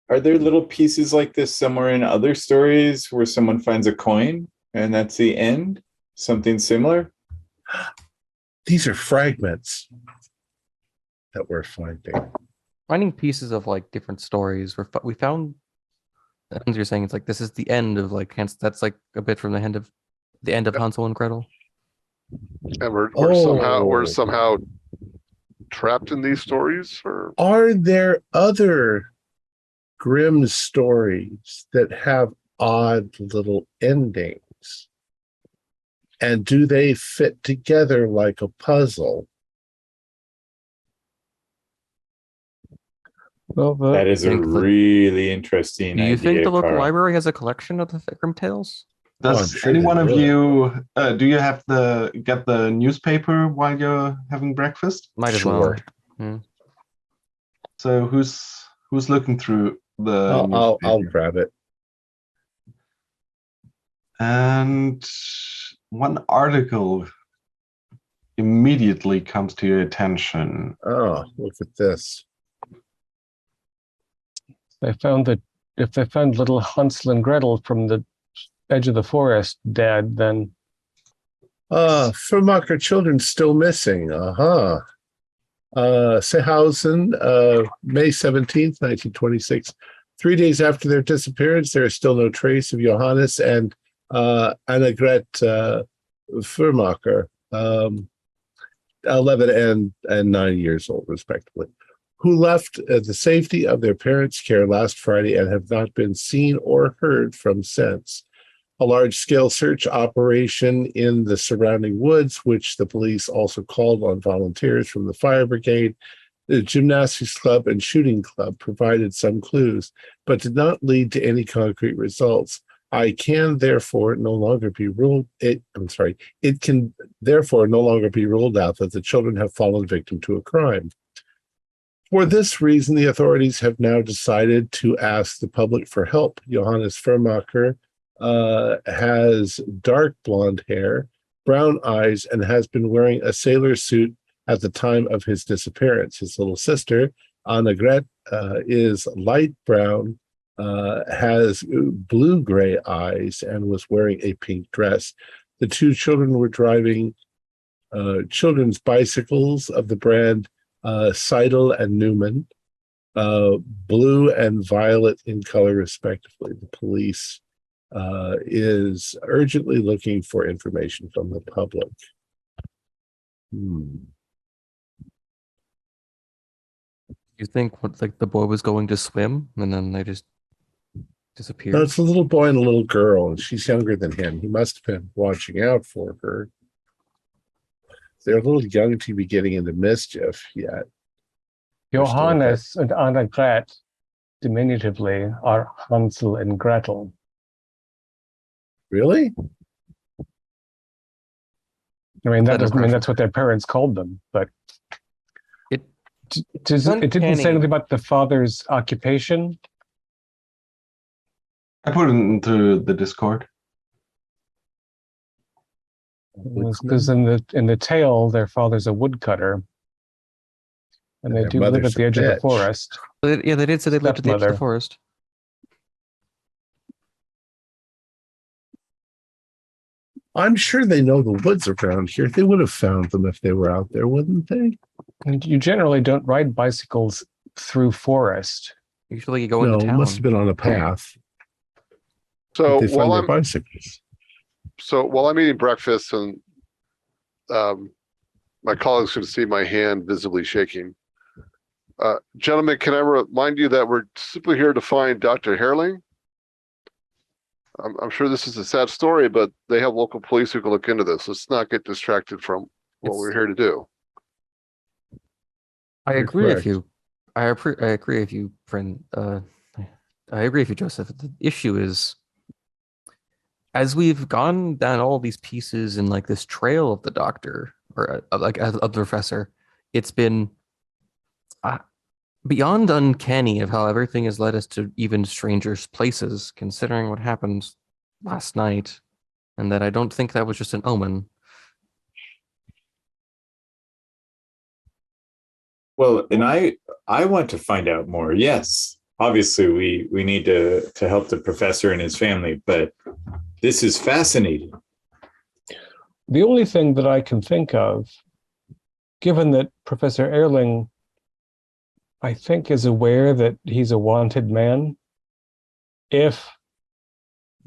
D: are there little pieces like this somewhere in other stories where someone finds a coin and that's the end? Something similar?
A: These are fragments that we're finding.
E: Finding pieces of like different stories. We found. As you're saying, it's like this is the end of like that's like a bit from the end of Hansel and Gretel.
F: And we're
A: Oh.
F: somehow trapped in these stories, or
A: Are there other grim stories that have odd little endings? And do they fit together like a puzzle?
B: Well,
D: That is a
E: think the-
D: really interesting
E: Do you
D: idea,
E: think the local
D: Carl.
E: library has a collection of the Grim Tales?
A: Oh, I'm
C: Does
A: sure
C: any
A: they
C: one of
A: would.
C: you do you have get the newspaper while you're having breakfast?
E: Might as
A: Sure.
E: well.
C: So who's looking through the
A: I'll
C: newspaper?
A: grab it.
C: And one article immediately comes to your attention.
A: Oh, look at this.
B: they found that if they found little Hansel and Gretel from the edge of the forest dead, then
A: Vermacher children still missing. Seehausen, May 17th, 1926. 3 days after their disappearance, there is still no trace of Johannes and Annegret Vermacher, 11 and 9 years old, respectively, who left the safety of their parents' care last Friday and have not been seen or heard from since. A large-scale search operation in the surrounding woods, which the police also called on volunteers from the fire brigade, the gymnastics club, and shooting club, provided some clues, but did not lead to any concrete results. It can therefore no longer be ruled out that the children have fallen victim to a crime. For this reason, the authorities have now decided to ask the public for help. Johannes Vermacher has dark blonde hair, brown eyes, and has been wearing a sailor suit at the time of his disappearance. His little sister, Annegret, is light brown, has blue-gray eyes, and was wearing a pink dress. The two children were driving children's bicycles of the brand Seidel and Newman, blue and violet in color, respectively. The police is urgently looking for information from the public.
E: You think like the boy was going to swim and then they just disappeared?
A: No, it's a little boy and a little girl, and she's younger than him. He must have been watching out for her. They're a little young to be getting into mischief yet.
B: Johannes and Annegret, diminutively, are Hansel and Gretel.
A: Really?
B: I mean, that
E: That
B: doesn't mean
E: impression.
B: that's what their parents called them, but
E: It
B: it didn't say
E: uncanny.
B: anything about the father's occupation.
C: I put it into the Discord.
B: Because in the tale, their father's a woodcutter, and they
A: their
B: do live
A: mother's
B: at the
A: a
B: edge of the
A: bitch.
B: forest.
E: Yeah, they did say they lived at the edge of the
B: Stepmother.
E: forest.
A: I'm sure they know the woods around here. They would have found them if they were out there, wouldn't they?
B: And you generally don't ride bicycles through forest.
E: Usually you go
A: No,
E: into town.
A: must have been on a path.
F: So
A: They find
F: while
A: their
F: I'm
A: bicycles.
F: eating breakfast and my colleagues can see my hand visibly shaking. Gentlemen, can I remind you that we're simply here to find Dr. Herling? I'm sure this is a sad story, but they have local police who can look into this. Let's not get distracted from what we're here to do.
E: I
A: You're
E: agree with
A: correct.
E: you. I agree with you, friend. I agree with you, Joseph. The issue is, as we've gone down all these pieces and like this trail of the doctor or like of the professor, it's been beyond uncanny of how everything has led us to even stranger places, considering what happened last night, and that I don't think that was just an omen.
D: Well, and I want to find out more. Yes, obviously we need to help the professor and his family, but this is fascinating.
B: The only thing that I can think of, given that Professor Erling, I think, is aware that he's a wanted man, if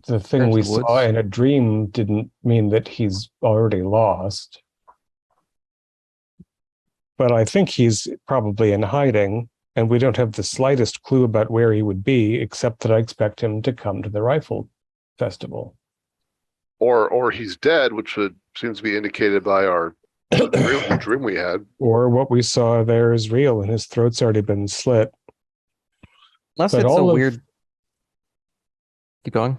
B: the thing
E: Into
B: we
E: the
B: saw
E: woods.
B: in a dream didn't mean that he's already lost. But I think he's probably in hiding, and we don't have the slightest clue about where he would be, except that I expect him to come to the rifle festival.
F: Or he's dead, which seems to be indicated by our dream we had.
B: Or what we saw there is real, and his throat's already been slit.
E: Unless
B: But
E: it's a
B: all of-
E: weird. Keep going.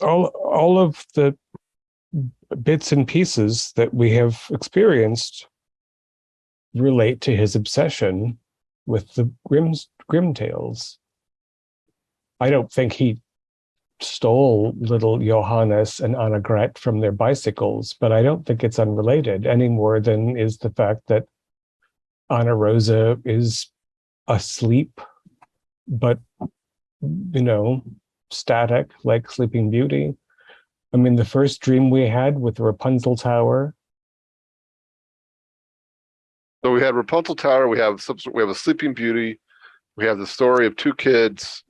B: All of the bits and pieces that we have experienced relate to his obsession with the Grimm tales. I don't think he stole little Johannes and Annegret from their bicycles, but I don't think it's unrelated any more than is the fact that Anna Rosa is asleep, but, static, like Sleeping Beauty. I mean, the first dream we had with the Rapunzel Tower.
F: So we had Rapunzel Tower, we have a Sleeping Beauty, we have the story of two kids,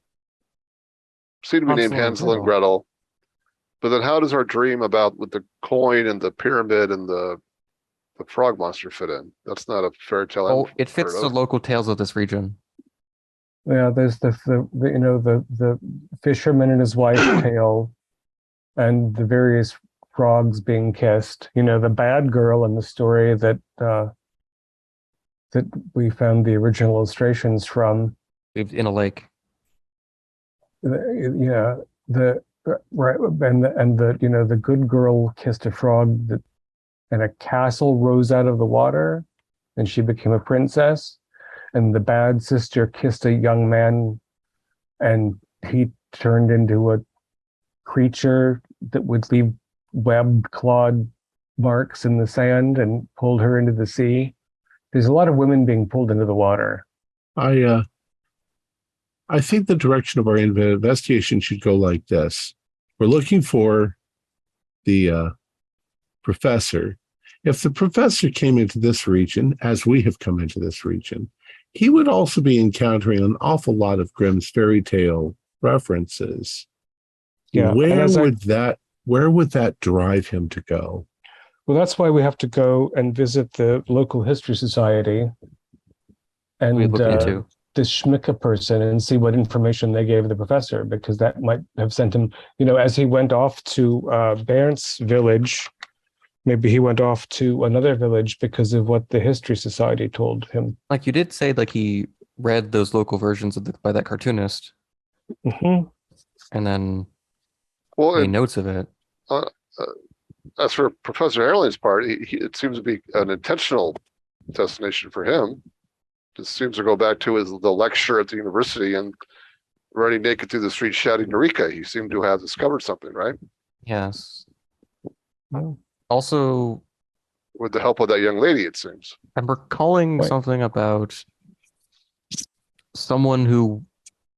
F: seem to be named Hansel and Gretel. But then how does our dream about with the coin and the pyramid and the frog monster fit in? That's not a fairy tale.
E: Oh, it fits the local tales of this region.
B: Yeah, there's the fisherman and his wife tale, and the various frogs being kissed. The bad girl in the story that we found the original illustrations from.
E: Lived in a lake.
B: Yeah, right, and the good girl kissed a frog and a castle rose out of the water, and she became a princess. And the bad sister kissed a young man, and he turned into a creature that would leave webbed clawed marks in the sand and pulled her into the sea. There's a lot of women being pulled into the water.
A: I think the direction of our investigation should go like this. We're looking for the professor. If the professor came into this region, as we have come into this region, he would also be encountering an awful lot of Grimm's fairy tale references.
B: Yeah,
A: where would that drive him to go?
B: Well, that's why we have to go and visit the local history society and
E: look into
B: this Schmicke person and see what information they gave the professor, because that might have sent him, as he went off to Bern's village, maybe he went off to another village because of what the history society told him.
E: Like you did say, like he read those local versions by that cartoonist,
B: Mm-hmm.
E: and then
F: Well,
E: made notes of it.
F: uh, as for Professor Erling's part, it seems to be an intentional destination for him. It seems to go back to the lecture at the university and running naked through the street shouting Eureka. He seemed to have discovered something, right?
E: Yes. Also,
F: with the help of that young lady, it seems.
E: I'm recalling
B: Right.
E: something about someone who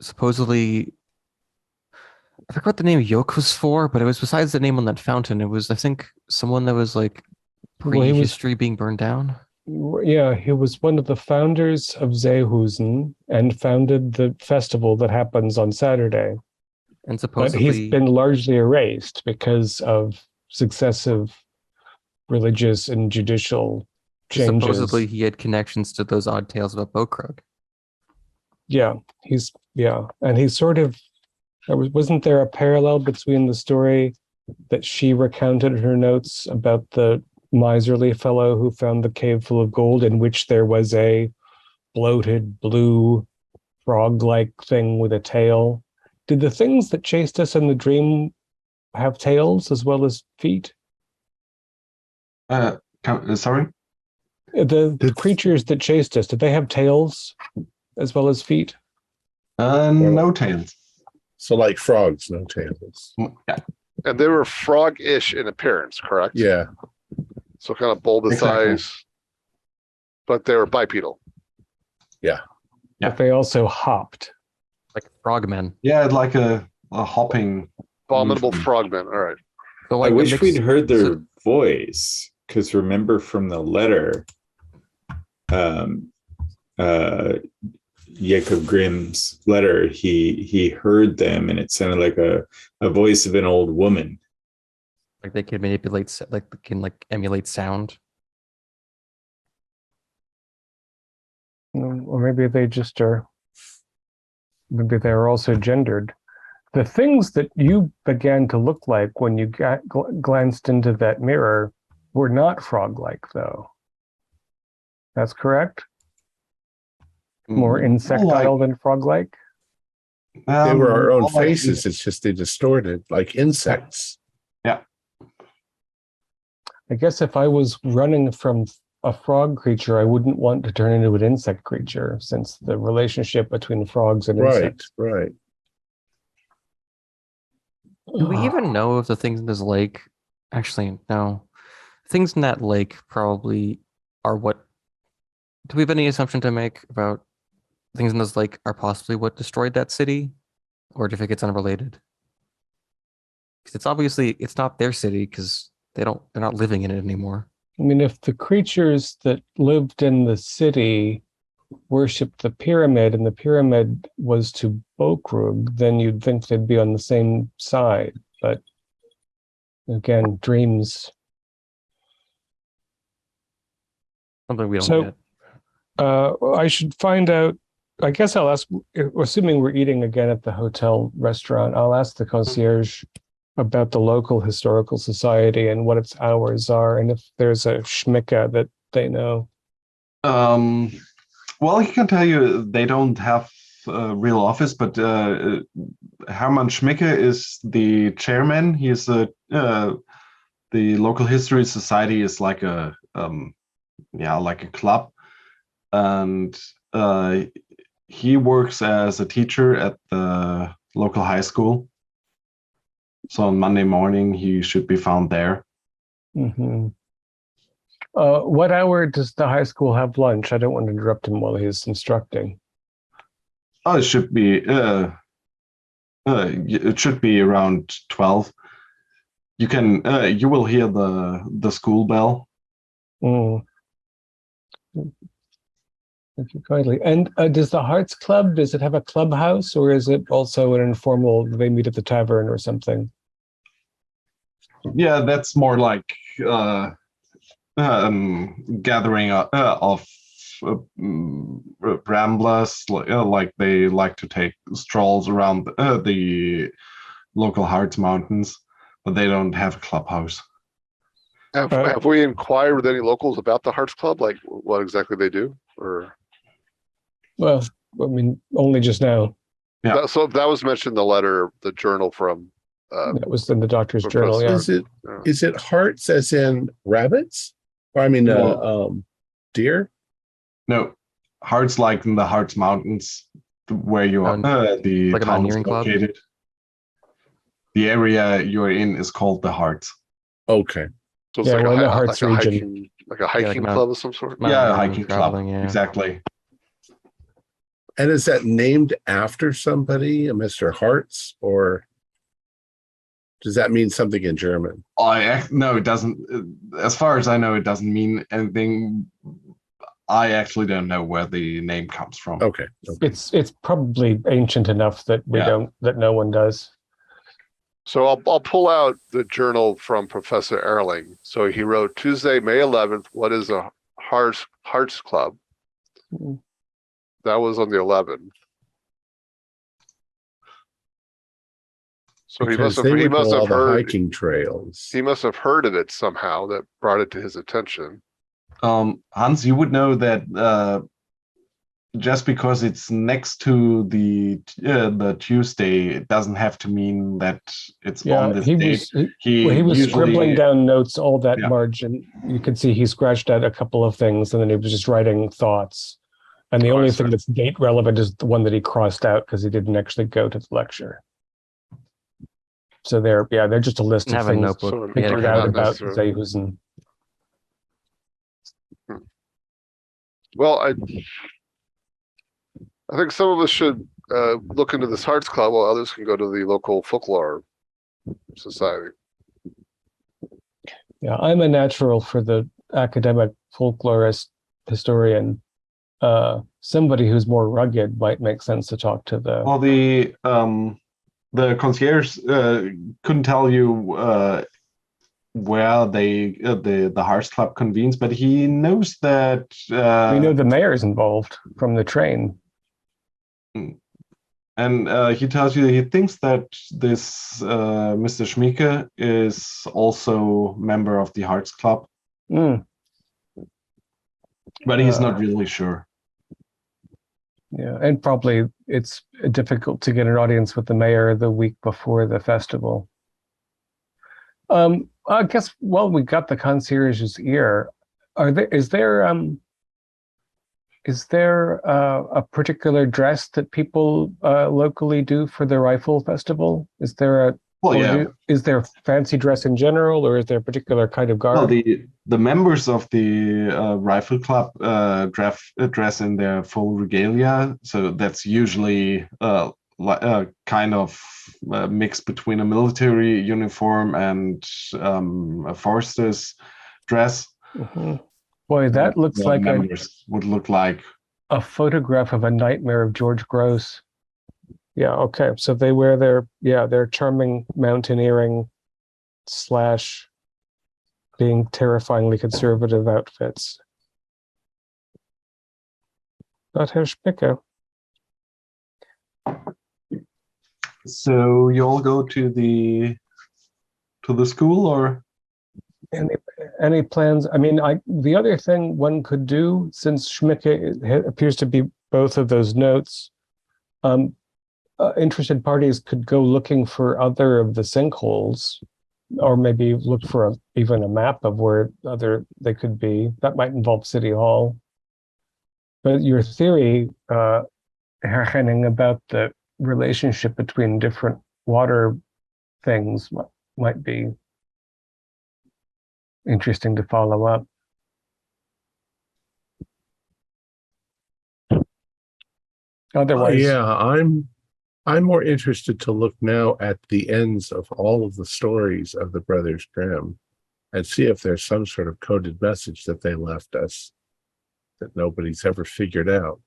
E: supposedly, I forgot what the name Yoke was for, but it was besides the name on that fountain. It was, I think, someone that was like
B: Well, he was-
E: pre-history being burned down.
B: Yeah, he was one of the founders of Seehusen and founded the festival that happens on Saturday.
E: And
B: But
E: supposedly,
B: he's been largely erased because of successive religious and judicial changes.
E: supposedly he had connections to those odd tales about Bokrug.
B: Yeah, and he's sort of, wasn't there a parallel between the story that she recounted in her notes about the miserly fellow who found the cave full of gold, in which there was a bloated blue frog-like thing with a tail? Did the things that chased us in the dream have tails as well as feet?
C: Sorry?
B: The creatures that chased us, did they have tails as well as feet?
C: No tails.
A: So like frogs, no tails.
C: Yeah.
F: And they were frog-ish in appearance, correct?
A: Yeah.
F: So kind of bulbous
C: Exactly.
F: eyes, but they were bipedal.
C: Yeah.
B: But they also hopped.
E: Like frogmen.
C: Yeah, like a hopping.
F: Abominable
C: movement.
F: frogmen. All right.
E: So
D: I
E: like
D: wish we'd heard their
E: so-
D: voice, because remember from the letter, Jacob Grimm's letter, he heard them and it sounded like a voice of an old woman.
E: like they can manipulate, like can like emulate sound.
B: Or maybe they just are, maybe they're also gendered. The things that you began to look like when you glanced into that mirror were not frog-like, though. That's correct? More insectile than frog-like?
A: They were our own
C: more like-
A: faces. It's just they distorted like insects.
B: I guess if I was running from a frog creature, I wouldn't want to turn into an insect creature, since the relationship between frogs and
A: Right,
B: insects.
A: right.
E: Do we even know if the things in this lake? Actually, no. Things in that lake probably are what. Do we have any assumption to make about things in this lake are possibly what destroyed that city, or do you think it's unrelated? Because it's obviously it's not their city because they're not living in it anymore.
B: I mean, if the creatures that lived in the city worshipped the pyramid and the pyramid was to Bokrug, then you'd think they'd be on the same side. But again, dreams.
E: Something we don't
B: So-
E: get.
B: I should find out. I guess I'll ask, assuming we're eating again at the hotel restaurant, I'll ask the concierge about the local historical society and what its hours are, and if there's a schmicka that they know.
C: Well, he can tell you they don't have a real office, but Hermann Schmicke is the chairman. He's the local history society is like a like a club, and he works as a teacher at the local high school. So on Monday morning, he should be found there.
B: Mm-hmm. What hour does the high school have lunch? I don't want to interrupt him while he's instructing.
C: Oh, it should be it should be around 12. You can you will hear the school bell.
B: Mm. Thank you kindly. And does the Hearts Club, does it have a clubhouse, or is it also an informal, they meet at the tavern or something?
C: Yeah, that's more like gathering of ramblers, like they like to take strolls around the local Harz Mountains, but they don't have a clubhouse.
F: Have we inquired with any locals about the Hearts Club, like what exactly they do? Or
B: Well, I mean, only just now.
C: Yeah.
F: so that was mentioned in the letter, the journal from
B: That was in the doctor's journal.
F: Professor.
B: Yeah.
A: Is it hearts as in rabbits? Or I mean, deer?
C: No, Harz like in the Harz Mountains, where you are, the
E: like a
C: town is
E: mountaineering club?
C: located. The area you're in is called the Harz.
A: Okay.
F: So it's
B: Yeah,
F: like
B: we're in the
F: a
B: Harz region.
F: hiking, like a hiking
E: like
F: club of some sort.
C: Yeah, a
E: Mountaineering,
C: hiking
E: traveling,
C: club.
E: yeah.
C: Exactly.
A: And is that named after somebody, a Mr. Hartz, or does that mean something in German?
C: No, it doesn't. As far as I know, it doesn't mean anything. I actually don't know where the name comes from.
A: Okay.
B: It's probably ancient enough that that no one does.
F: So I'll pull out the journal from Professor Erling. So he wrote Tuesday, May 11th. What is a Hearts Club?
B: Mhm.
F: That was on the 11th. So he must have heard
A: hiking trails.
F: He must have heard of it somehow that brought it to his attention.
C: Hans, you would know that just because it's next to the Tuesday, it doesn't have to mean that it's on this date.
B: He was scribbling down notes all that margin. You could see he scratched out a couple of things, and then he was just writing thoughts. And the only thing that's date relevant is the one that he crossed out because he didn't actually go to the lecture. So they're just a list of things figured out about Seehusen.
F: Well, I think some of us should look into this Hearts Club, while others can go to the local folklore society.
B: Yeah, I'm a natural for the academic folklorist historian. Somebody who's more rugged might make sense to talk to the.
C: Well, the concierge couldn't tell you where the Hearts Club convenes, but he knows that
B: we know the mayor's involved from the train.
C: And he tells you he thinks that this Mr. Schmieke is also member of the Hearts Club. But he's not really sure.
B: Yeah, and probably it's difficult to get an audience with the mayor the week before the festival. I guess while we got the concierge's ear, is there a particular dress that people locally do for the rifle festival? Is there is there fancy dress in general, or is there a particular kind of garb?
C: Well, the members of the rifle club dress in their full regalia, so that's usually kind of a mix between a military uniform and a forester's dress.
B: Mm-hmm. Boy, that looks like
C: would look like
B: a photograph of a nightmare of George Gross. Yeah, okay. So they wear their charming mountaineering / being terrifyingly conservative outfits. Not Herr Schmieke.
C: So you all go to the school, or
B: any plans? I mean, the other thing one could do, since Schmieke appears to be both of those notes, interested parties could go looking for other of the sinkholes, or maybe look for even a map of where they could be. That might involve City Hall. But your theory, Herr Henning, about the relationship between different water things might be interesting to follow up. Otherwise,
A: I'm more interested to look now at the ends of all of the stories of the Brothers Grimm and see if there's some sort of coded message that they left us that nobody's ever figured out.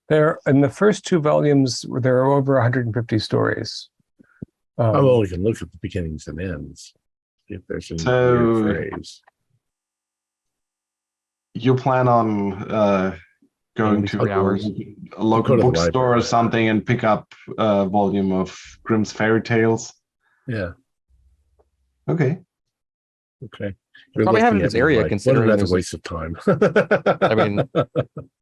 B: There, in the first 2 volumes, there are over 150 stories.
A: I'm only going to look at the beginnings and ends, see if there's any weird phrase.
C: You plan on going to a local bookstore or something and pick up a volume of Grimm's Fairy Tales?
A: Yeah.
C: Okay.
A: You're
E: Probably have it
A: looking
E: in this
A: at me
E: area,
A: like, what
E: considering
A: another
E: there's
A: waste of time.
E: I mean,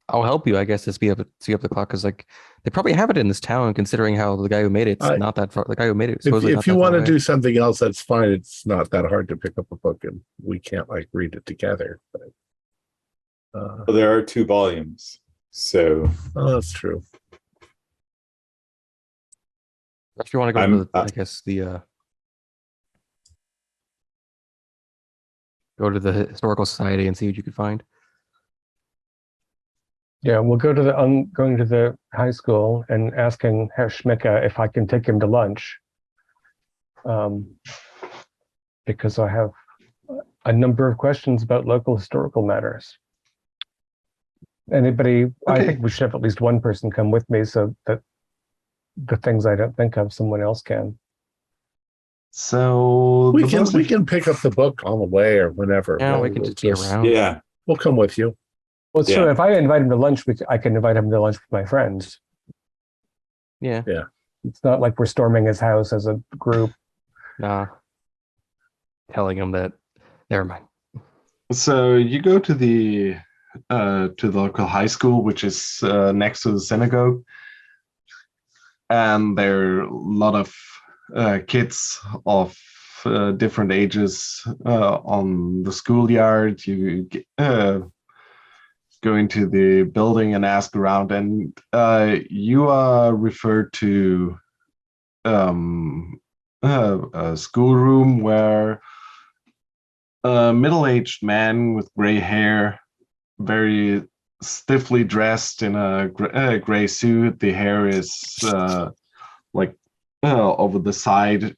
E: I'll help you, I guess, to speed up the clock, because like they probably have it in this town, considering how the guy who made it's not that far. The guy who made it supposedly
A: if you want to do something else, that's fine. It's not that hard to pick up a book, and we can't like read it together. But
D: Well, there are 2 volumes, so
A: that's true.
E: If you want to go to I guess go to the historical society and see what you could find.
B: Yeah, we'll go to going to the high school and asking Herr Schmicke if I can take him to lunch. Because I have a number of questions about local historical matters. Anybody, okay. I think we should have at least one person come with me so that the things I don't think of, someone else can.
C: So
A: we can pick up the book on the way or whenever.
E: Yeah, we can just be around.
D: Yeah,
A: we'll come with you.
B: Well, sure. If I invite him to lunch, I can invite him to lunch with my friends.
E: Yeah.
B: It's not like we're storming his house as a group.
E: Nah. Telling him that. Never mind.
C: So you go to the local high school, which is next to the synagogue, and there are a lot of kids of different ages on the schoolyard. You go into the building and ask around, and you are referred to a schoolroom where a middle-aged man with gray hair, very stiffly dressed in a gray suit. The hair is over the side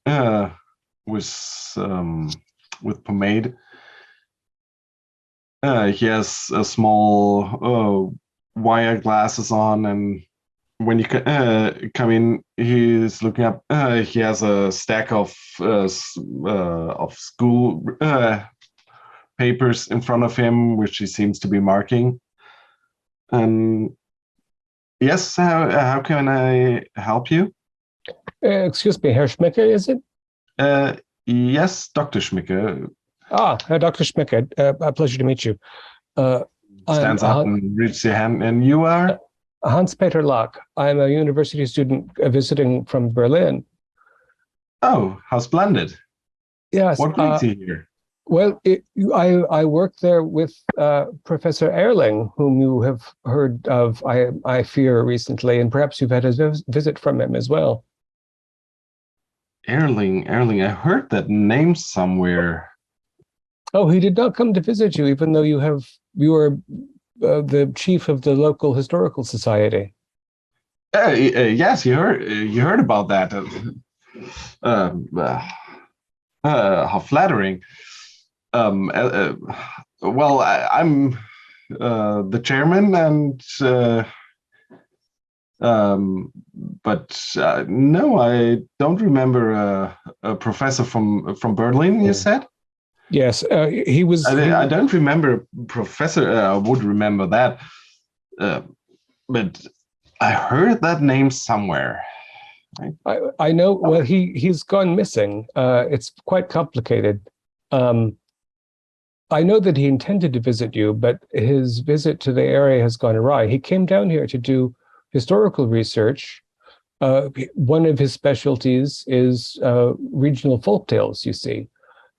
C: with pomade. He has a small wire glasses on, and when you come in, he's looking up. He has a stack of school papers in front of him, which he seems to be marking. And yes, how can I help you?
B: Excuse me, Herr Schmicke, is it?
C: Yes, Dr. Schmicke.
B: Dr. Schmicke, a pleasure to meet you.
C: Stands up and reaches your hand. And you are?
B: Hans-Peter Lach. I'm a university student visiting from Berlin.
C: Oh, how splendid.
B: Yes.
C: What brings you here?
B: Well, I work there with Professor Erling, whom you have heard of, I fear, recently, and perhaps you've had a visit from him as well.
C: Erling, I heard that name somewhere.
B: Oh, he did not come to visit you, even though you are the chief of the local historical society.
C: Yes, you heard about that. How flattering. Well, I'm the chairman, and but no, I don't remember a professor from Berlin. You said?
B: Yes, he was.
C: I don't remember professor. I would remember that, but I heard that name somewhere.
B: I know. Well, he's gone missing. It's quite complicated. I know that he intended to visit you, but his visit to the area has gone awry. He came down here to do historical research. One of his specialties is regional folktales, you see.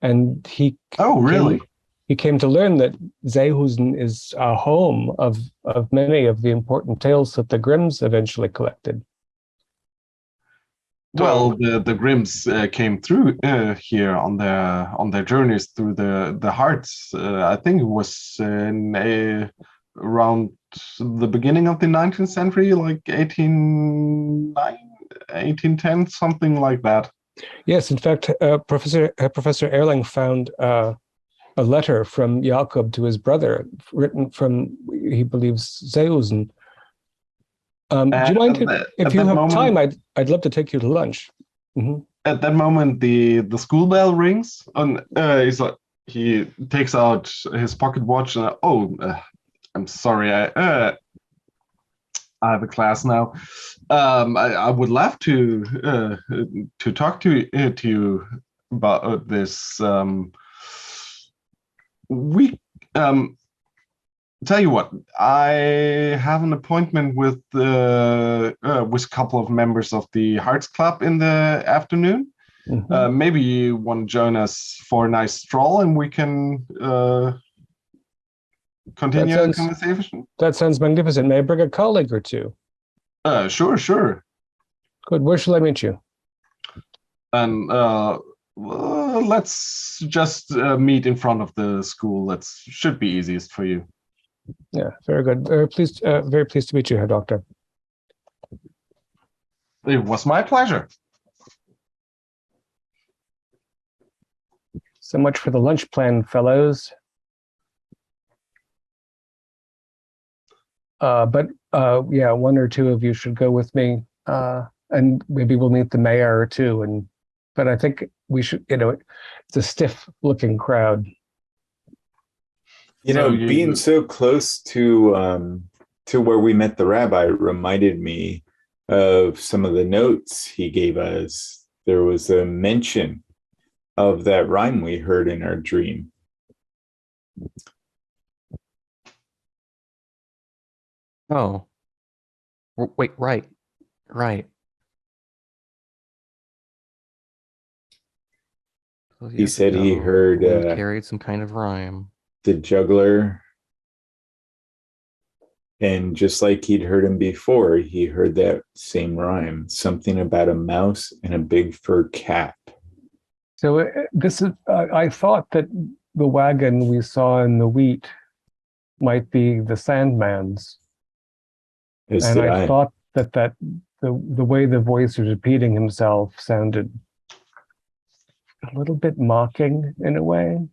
B: And he came to learn that Seehusen is a home of many of the important tales that the Grimms eventually collected.
C: Well, the Grimms came through here on their journeys through the hearts. I think it was around the beginning of the 19th century, like 1810, something like that.
B: Yes, in fact, Professor Erling found a letter from Jakob to his brother, written from, he believes, Seehusen. Do you mind if you have time? I'd love to take you to lunch. Mm-hmm.
C: At that moment, the school bell rings, and he takes out his pocket watch. And I'm sorry, I have a class now. I would love to talk to you about this we tell you what, I have an appointment with a couple of members of the Hearts Club in the afternoon. Maybe you want to join us for a nice stroll, and we can continue the conversation.
B: That sounds magnificent. May I bring a colleague or two?
C: Sure.
B: Good. Where shall I meet you?
C: And let's just meet in front of the school. That should be easiest for you.
B: Yeah, very good. Very pleased to meet you, Herr Doctor.
C: It was my pleasure.
B: So much for the lunch plan, fellows. But one or two of you should go with me, and maybe we'll meet the mayor too. But I think we should. It's a stiff-looking crowd.
D: Being so close to where we met the rabbi reminded me of some of the notes he gave us. There was a mention of that rhyme we heard in our dream.
E: Oh, wait, right.
D: He said he heard
E: carried some kind of rhyme.
D: The juggler, and just like he'd heard him before, he heard that same rhyme, something about a mouse and a big fur cap.
B: So this is. I thought that the wagon we saw in the wheat might be the Sandman's, and I thought that the way the voice was repeating himself sounded a little bit mocking in a way.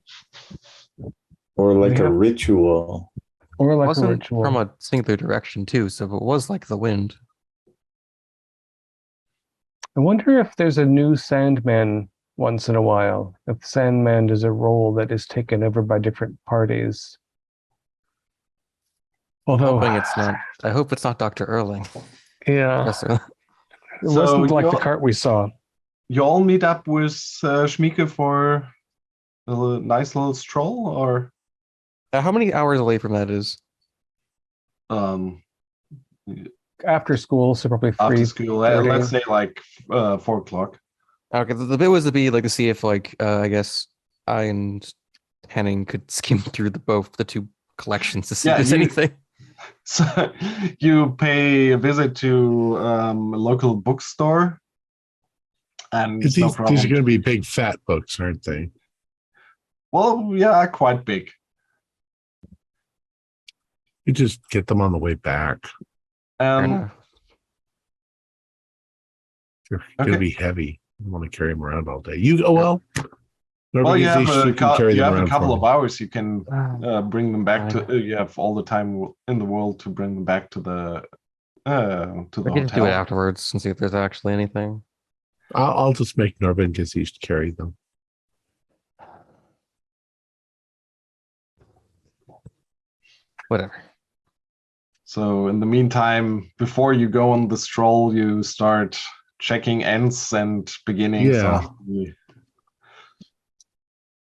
D: Or like a ritual.
B: Or like
E: it wasn't
B: a ritual.
E: From a singular direction too, so it was like the wind.
B: I wonder if there's a new Sandman once in a while. If Sandman is a role that is taken over by different parties. Although
E: I hope it's not Dr. Erling.
B: Yeah. It wasn't like the cart we saw.
C: You all meet up with Schmieke for a nice little stroll, or?
E: How many hours away from that is?
B: After school, so probably 3.
C: After school, let's say like 4 o'clock.
E: Okay, the bit was to see if I guess I and Henning could skim through both the two collections to see if there's anything.
C: So you pay a visit to a local bookstore, and
A: these are going to be big fat books, aren't they?
C: Well, yeah, quite big.
A: You just get them on the way back.
C: Okay.
A: They're going to be heavy. You want to carry them around all day. You have a
C: couple of hours. You can bring them back to. You have all the time in the world to bring them back to the hotel.
E: We can do it afterwards and see if there's actually anything.
A: I'll just make Norvin get used to carry them.
E: Whatever.
C: So in the meantime, before you go on the stroll, you start checking ends and beginnings of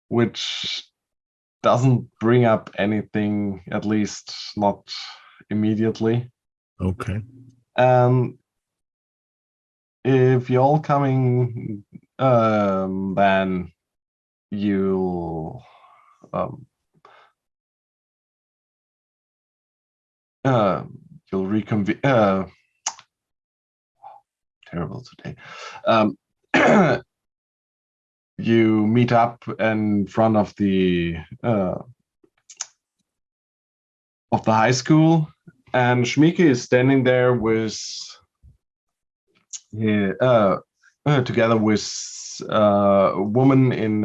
C: which doesn't bring up anything, at least not immediately.
A: Okay.
C: If you're all coming, then you'll reconvene. Terrible today. You meet up in front of the high school, and Schmieke is standing there with together with a woman in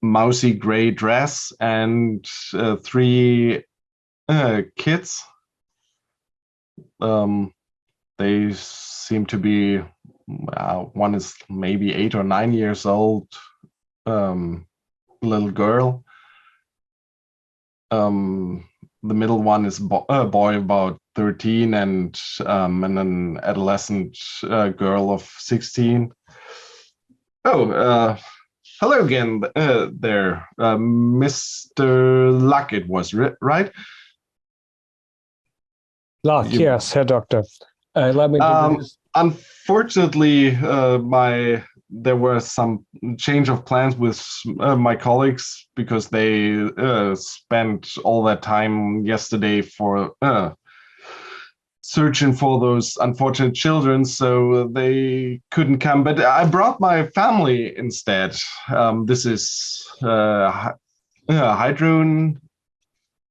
C: mousy gray dress and 3 kids. They seem to be one is maybe 8 or 9 years old, little girl. The middle one is a boy about 13, and an adolescent girl of 16. hello again there, Mr. Luck, it was, right?
B: Locke, yes, Herr Doctor. Let me introduce.
C: Unfortunately, there were some change of plans with my colleagues because they spent all that time yesterday for searching for those unfortunate children, so they couldn't come. But I brought my family instead. This is Heidrun,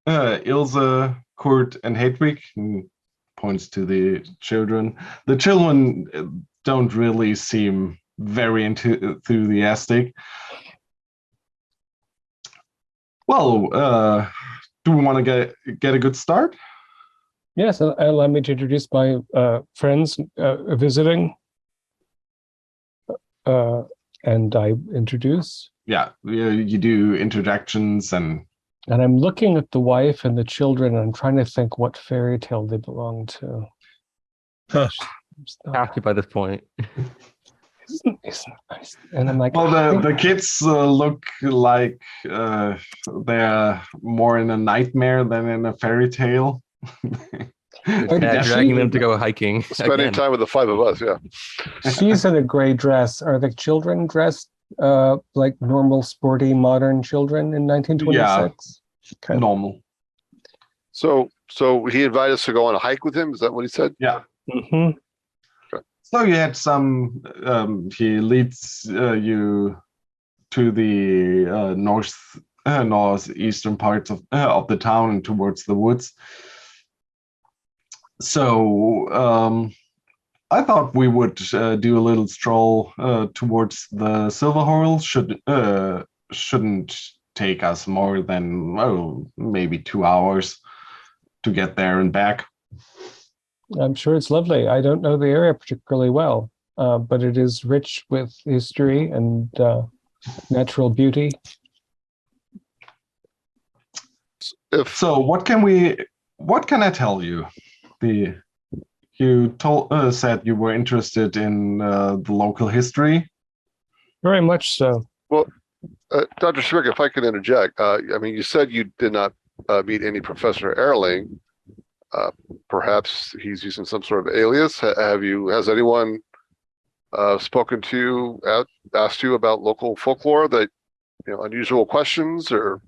C: Ilse, Kurt, and Hedwig. Points to the children. The children don't really seem very enthusiastic. Well, do we want to get a good start?
B: Yes, allow me to introduce my friends visiting. And I introduce.
C: Yeah, you do introductions and
B: I'm looking at the wife and the children, and I'm trying to think what fairy tale they belong to.
E: Happy by this point.
B: Isn't nice? And I'm like,
C: well, the kids look like they're more in a nightmare than in a fairy tale.
E: Dragging them to go hiking.
F: Spending time with the five of us, yeah.
B: She's in a gray dress. Are the children dressed like normal, sporty, modern children in 1926?
C: Yeah,
B: okay.
C: Normal.
F: So he invited us to go on a hike with him. Is that what he said?
C: Yeah.
B: Mm-hmm.
F: Okay.
C: So you had some. He leads you to the northeastern parts of the town and towards the woods. So I thought we would do a little stroll towards the Silver Horror. Shouldn't take us more than maybe 2 hours to get there and back.
B: I'm sure it's lovely. I don't know the area particularly well, but it is rich with history and natural beauty.
C: So what can I tell you? You said you were interested in the local history.
B: Very much so.
F: Well, Dr. Schmick, if I could interject, I mean, you said you did not meet any Professor Erling. Perhaps he's using some sort of alias. Has anyone spoken to you, asked you about local folklore, that unusual questions, or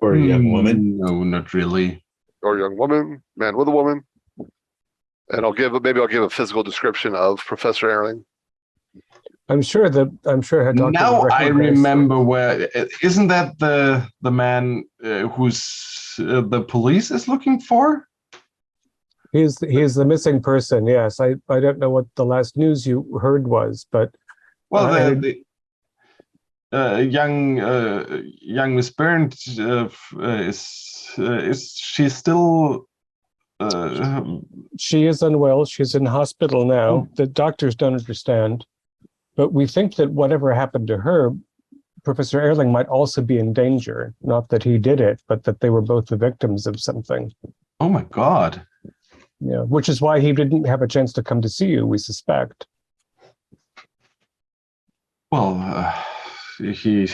D: a young woman?
C: No, not really.
F: Or a young woman, man with a woman? And I'll give a physical description of Professor Erling.
B: I'm sure her doctor.
C: Now I remember where. Isn't that the man who's the police is looking for?
B: He's the missing person. Yes, I don't know what the last news you heard was, but
C: the young Miss Byrne is she still?
B: She is unwell. She's in hospital now. The doctors don't understand, but we think that whatever happened to her, Professor Erling might also be in danger. Not that he did it, but that they were both the victims of something.
C: Oh my God.
B: Yeah, which is why he didn't have a chance to come to see you, we suspect.
C: Well, he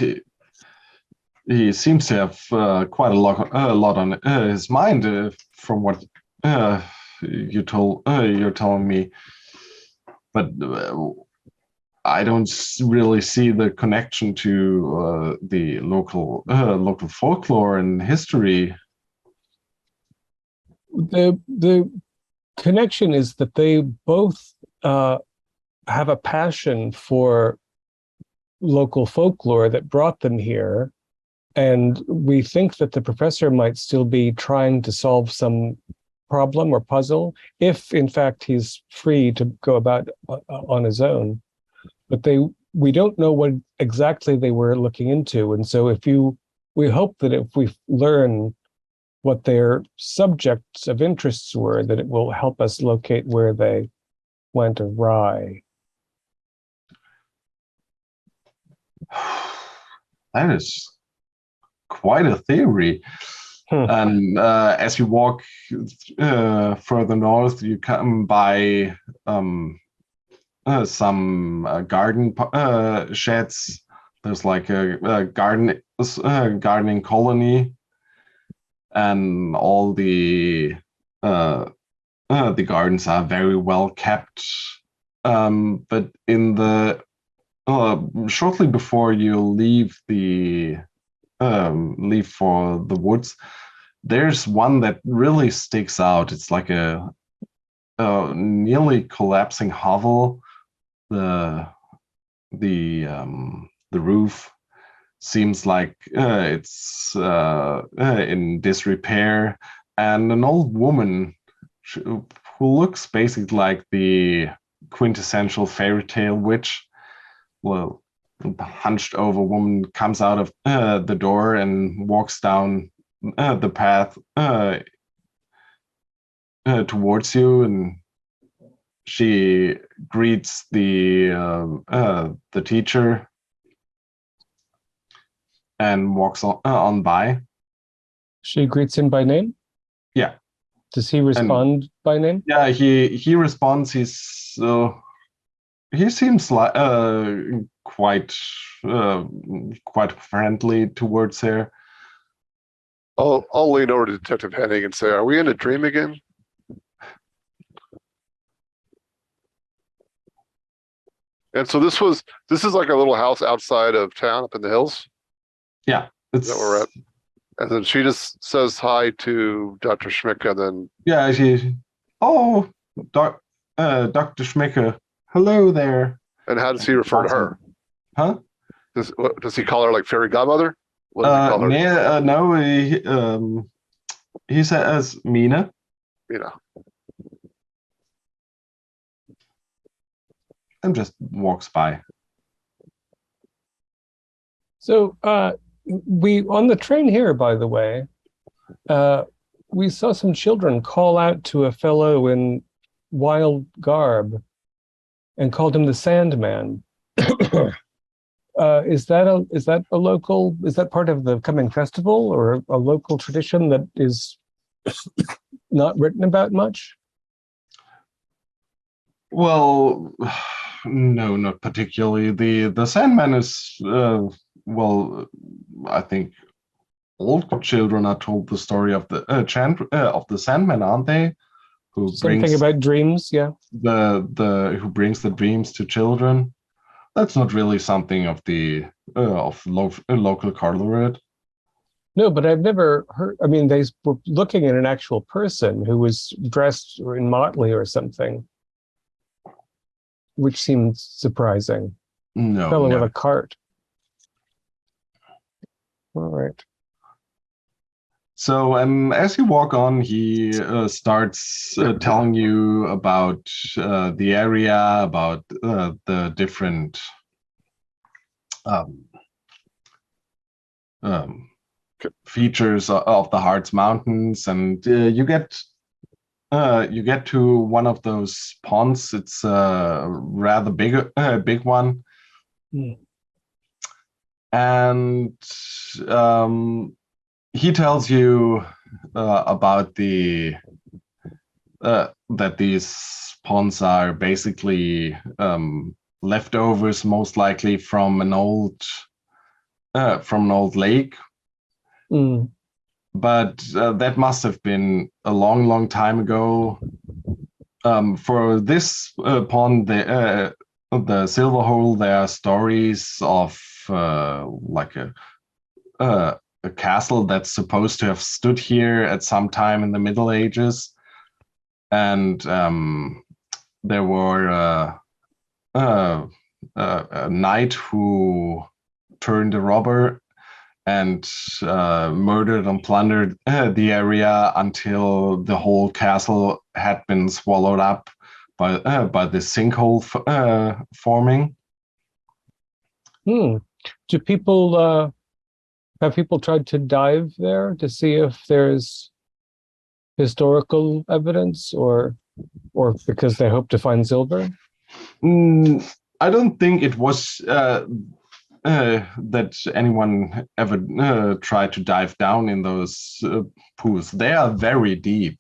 C: seems to have quite a lot on his mind from what you're telling me, but I don't really see the connection to the local folklore and history.
B: The connection is that they both have a passion for local folklore that brought them here, and we think that the professor might still be trying to solve some problem or puzzle, if in fact he's free to go about on his own. But we don't know what exactly they were looking into, and so we hope that if we learn what their subjects of interests were, that it will help us locate where they went awry.
C: That is quite a theory. And as you walk further north, you come by some garden sheds There's like a gardening colony, and all the gardens are very well kept. But in the shortly before you leave for the woods, there's one that really sticks out. It's like a nearly collapsing hovel. The roof seems like it's in disrepair, and an old woman who looks basically like the quintessential fairy tale witch, well, a hunched over woman, comes out of the door and walks down the path towards you, and she greets the teacher and walks on by.
B: She greets him by name?
C: Yeah.
B: Does he respond by name?
C: Yeah, he responds. He seems like quite friendly towards her.
F: I'll lean over to Detective Henning and say, "Are we in a dream again?" And so this is like a little house outside of town up in the hills.
C: Yeah,
F: Is that where we're at? And then she just says hi to Dr. Schmick, and then
C: Dr. Schmicker, hello there.
F: And how does he refer to her?
C: Huh?
F: Does he call her like fairy godmother? What does he call her?
C: No, he says Mina. And just walks by.
B: So we on the train here, by the way, we saw some children call out to a fellow in wild garb and called him the Sandman. Is that part of the coming festival, or a local tradition that is not written about much?
C: Well, no, not particularly. The Sandman is I think all children are told the story of the Sandman, aren't they?
B: Something about dreams, yeah.
C: Who brings the dreams to children. That's not really something of the local Carlorid.
B: No, but I've never heard. I mean, they were looking at an actual person who was dressed in motley or something, which seemed surprising.
C: No,
B: fellow with a cart. All right.
C: So as you walk on, he starts telling you about the area, about the different features of the Harz Mountains, and you get to one of those ponds. It's a rather big one, and he tells you about that these ponds are basically leftovers, most likely from an old lake. But that must have been a long time ago. For this pond, the Silver Hole, there are stories of like a castle that's supposed to have stood here at some time in the Middle Ages, and there were a knight who turned a robber and murdered and plundered the area until the whole castle had been swallowed up by the sinkhole forming.
B: Do people have people tried to dive there to see if there's historical evidence, or because they hope to find silver?
C: I don't think it was that anyone ever tried to dive down in those pools. They are very deep.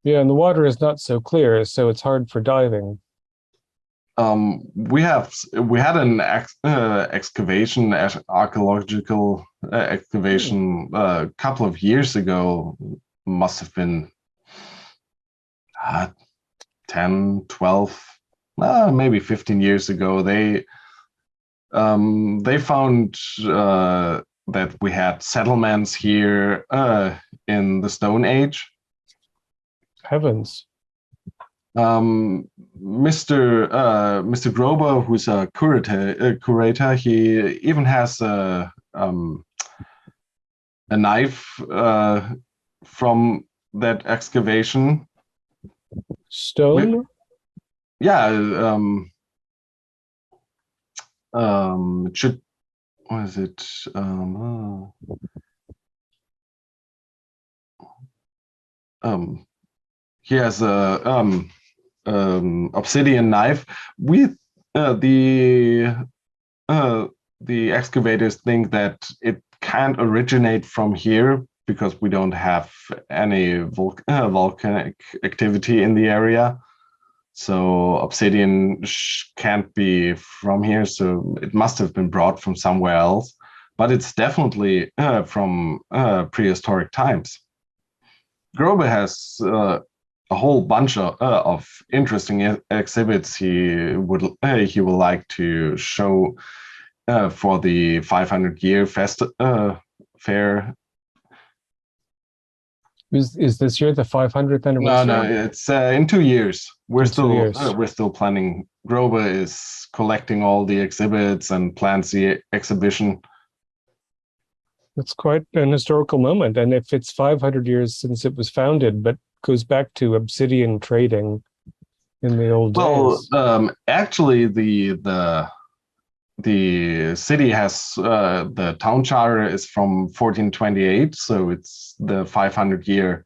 B: Yeah, and the water is not so clear, so it's hard for diving.
C: We had an excavation, archaeological excavation a couple of years ago. Must have been 10, 12, maybe 15 years ago. They found that we had settlements here in the Stone Age.
B: Heavens.
C: Mr. Grober, who's a curator, he even has a knife from that excavation.
B: Stone?
C: Yeah. It should. What is it? He has a obsidian knife. The excavators think that it can't originate from here because we don't have any volcanic activity in the area. So obsidian can't be from here, so it must have been brought from somewhere else. But it's definitely from prehistoric times. Grobe has a whole bunch of interesting exhibits he will like to show for the 500-year fair.
B: Is this year the 500th anniversary?
C: No, it's in 2 years. We're
B: We're
C: still planning. Grover is collecting all the exhibits and plans the exhibition.
B: It's quite an historical moment, and if it's 500 years since it was founded, but goes back to obsidian trading in the old days.
C: Actually, the city has the town charter is from 1428, so it's the 500-year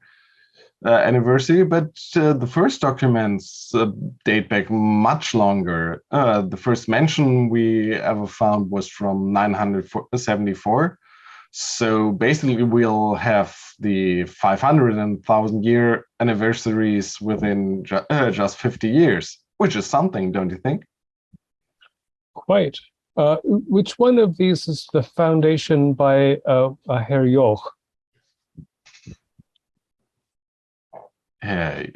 C: anniversary. But the first documents date back much longer. The first mention we ever found was from 974. So basically, we'll have the 500 and 1,000-year anniversaries within just 50 years, which is something, don't you think?
B: Quite. Which one of these is the foundation by Herr Joch?
C: Herr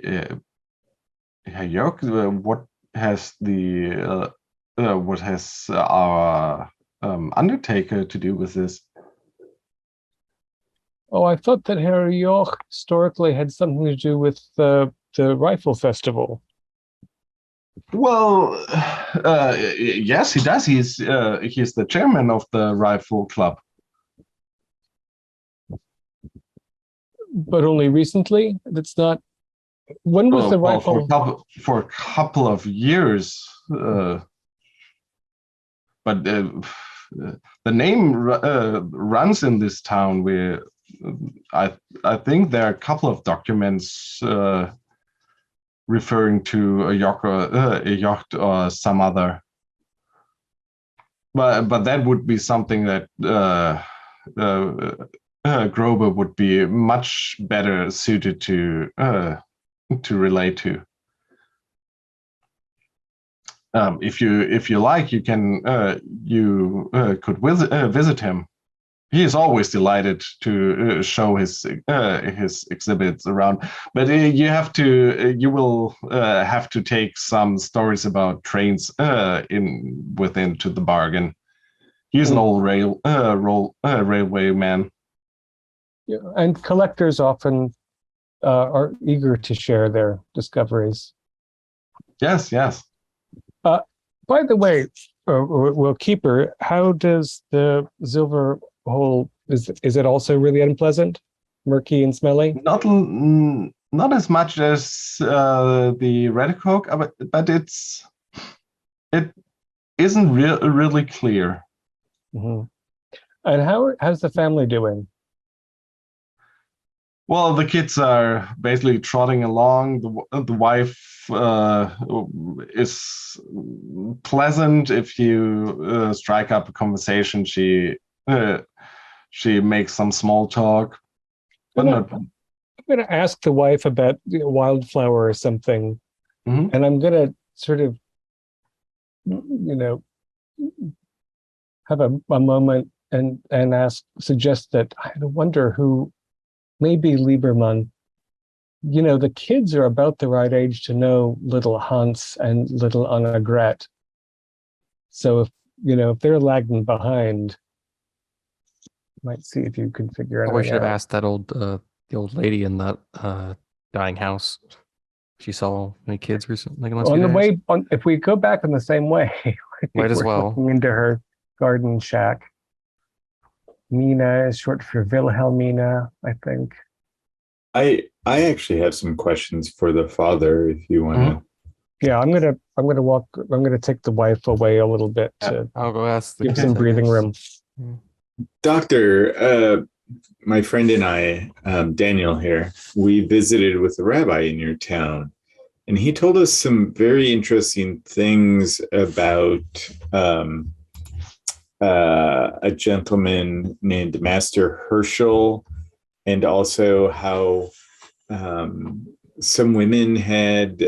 C: Joch, what has our undertaker to do with this?
B: Oh, I thought that Herr Joch historically had something to do with the rifle festival.
C: Well, yes, he does. He's the chairman of the rifle club.
B: But only recently? That's not. When was the rifle?
C: For a couple of years, but the name runs in this town. I think there are a couple of documents referring to a yacht or some other. But that would be something that Grover would be much better suited to relate to. If you like, you can could visit him. He is always delighted to show his exhibits around, but you will have to take some stories about trains into the bargain. He's an old railway man.
B: Yeah, and collectors often are eager to share their discoveries.
C: Yes.
B: By the way, well, Keeper, how does the silver hole, is it also really unpleasant, murky and smelly?
C: Not as much as the red coke, but it isn't really clear.
B: Mm-hmm. And how's the family doing?
C: Well, the kids are basically trotting along. The wife is pleasant. If you strike up a conversation, she makes some small talk. But
B: I'm going to ask the wife about Wildflower or something,
C: Mm-hmm.
B: and I'm going to sort of have a moment and suggest that I wonder who, maybe Lieberman. The kids are about the right age to know little Hans and little Annegret. So if they're lagging behind, might see if you can figure anything out.
E: We should have asked that the old lady in that dying house. She saw any kids recently.
B: On the way, if we go back in the same way,
E: might as well.
B: Looking into her garden shack. Mina is short for Wilhelmina, I think.
D: I actually have some questions for the father, if you want to.
B: Yeah, I'm gonna take the wife away a little bit to
E: I'll go ask the
B: give some breathing room.
D: Doctor, my friend and I, Daniel here, we visited with a rabbi in your town, and he told us some very interesting things about a gentleman named Master Herschel, and also how some women had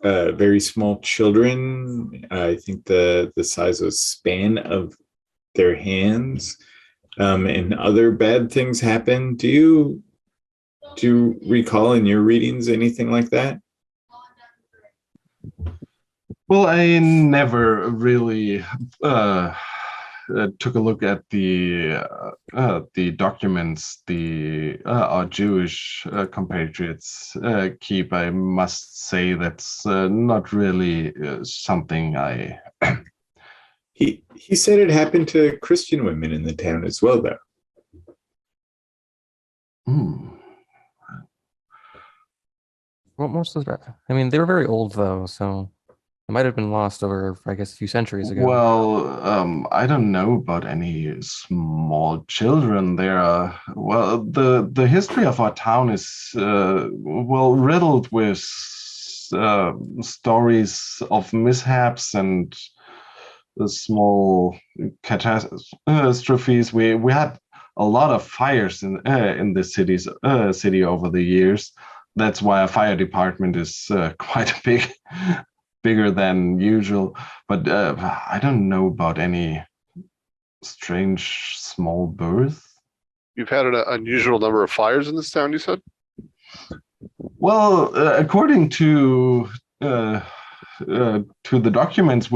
D: very small children. I think the size of span of their hands, and other bad things happen. Do you recall in your readings anything like that?
C: Well, I never really took a look at the documents our Jewish compatriots keep. I must say that's not really something I.
D: He said it happened to Christian women in the town as well, though.
E: Well, most of the, I mean, they were very old though, so it might have been lost over, I guess, a few centuries ago.
C: Well, I don't know about any small children. There are, well, the history of our town is riddled with stories of mishaps and the small catastrophes. We had a lot of fires in the city over the years. That's why our fire department is quite bigger than usual. But I don't know about any strange small birth.
F: You've had an unusual number of fires in this town, you said?
C: Well, according to the documents,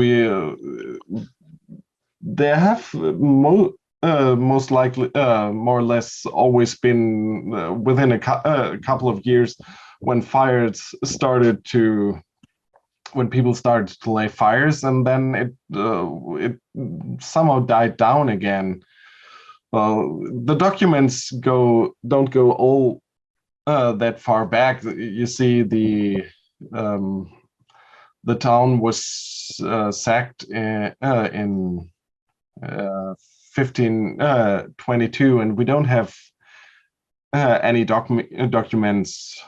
C: they have most likely more or less always been within a couple of years when when people started to lay fires, and then it somehow died down again. The documents don't go all that far back. You see, the town was sacked in 1522, and we don't have any documents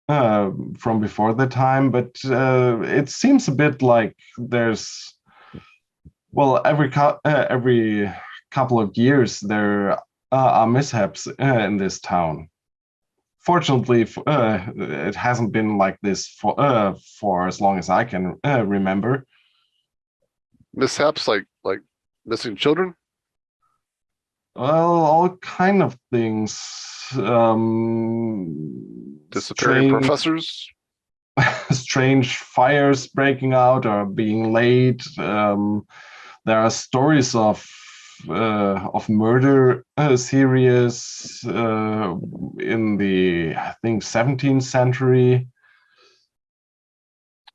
C: from before the time, but it seems a bit like there's, well, every couple of years there are mishaps in this town. Fortunately, it hasn't been like this for as long as I can remember.
F: Mishaps like missing children?
C: Well, all kind of things.
F: Disappearing professors?
C: Strange fires breaking out or being laid. There are stories of murder series in the, I think, 17th century.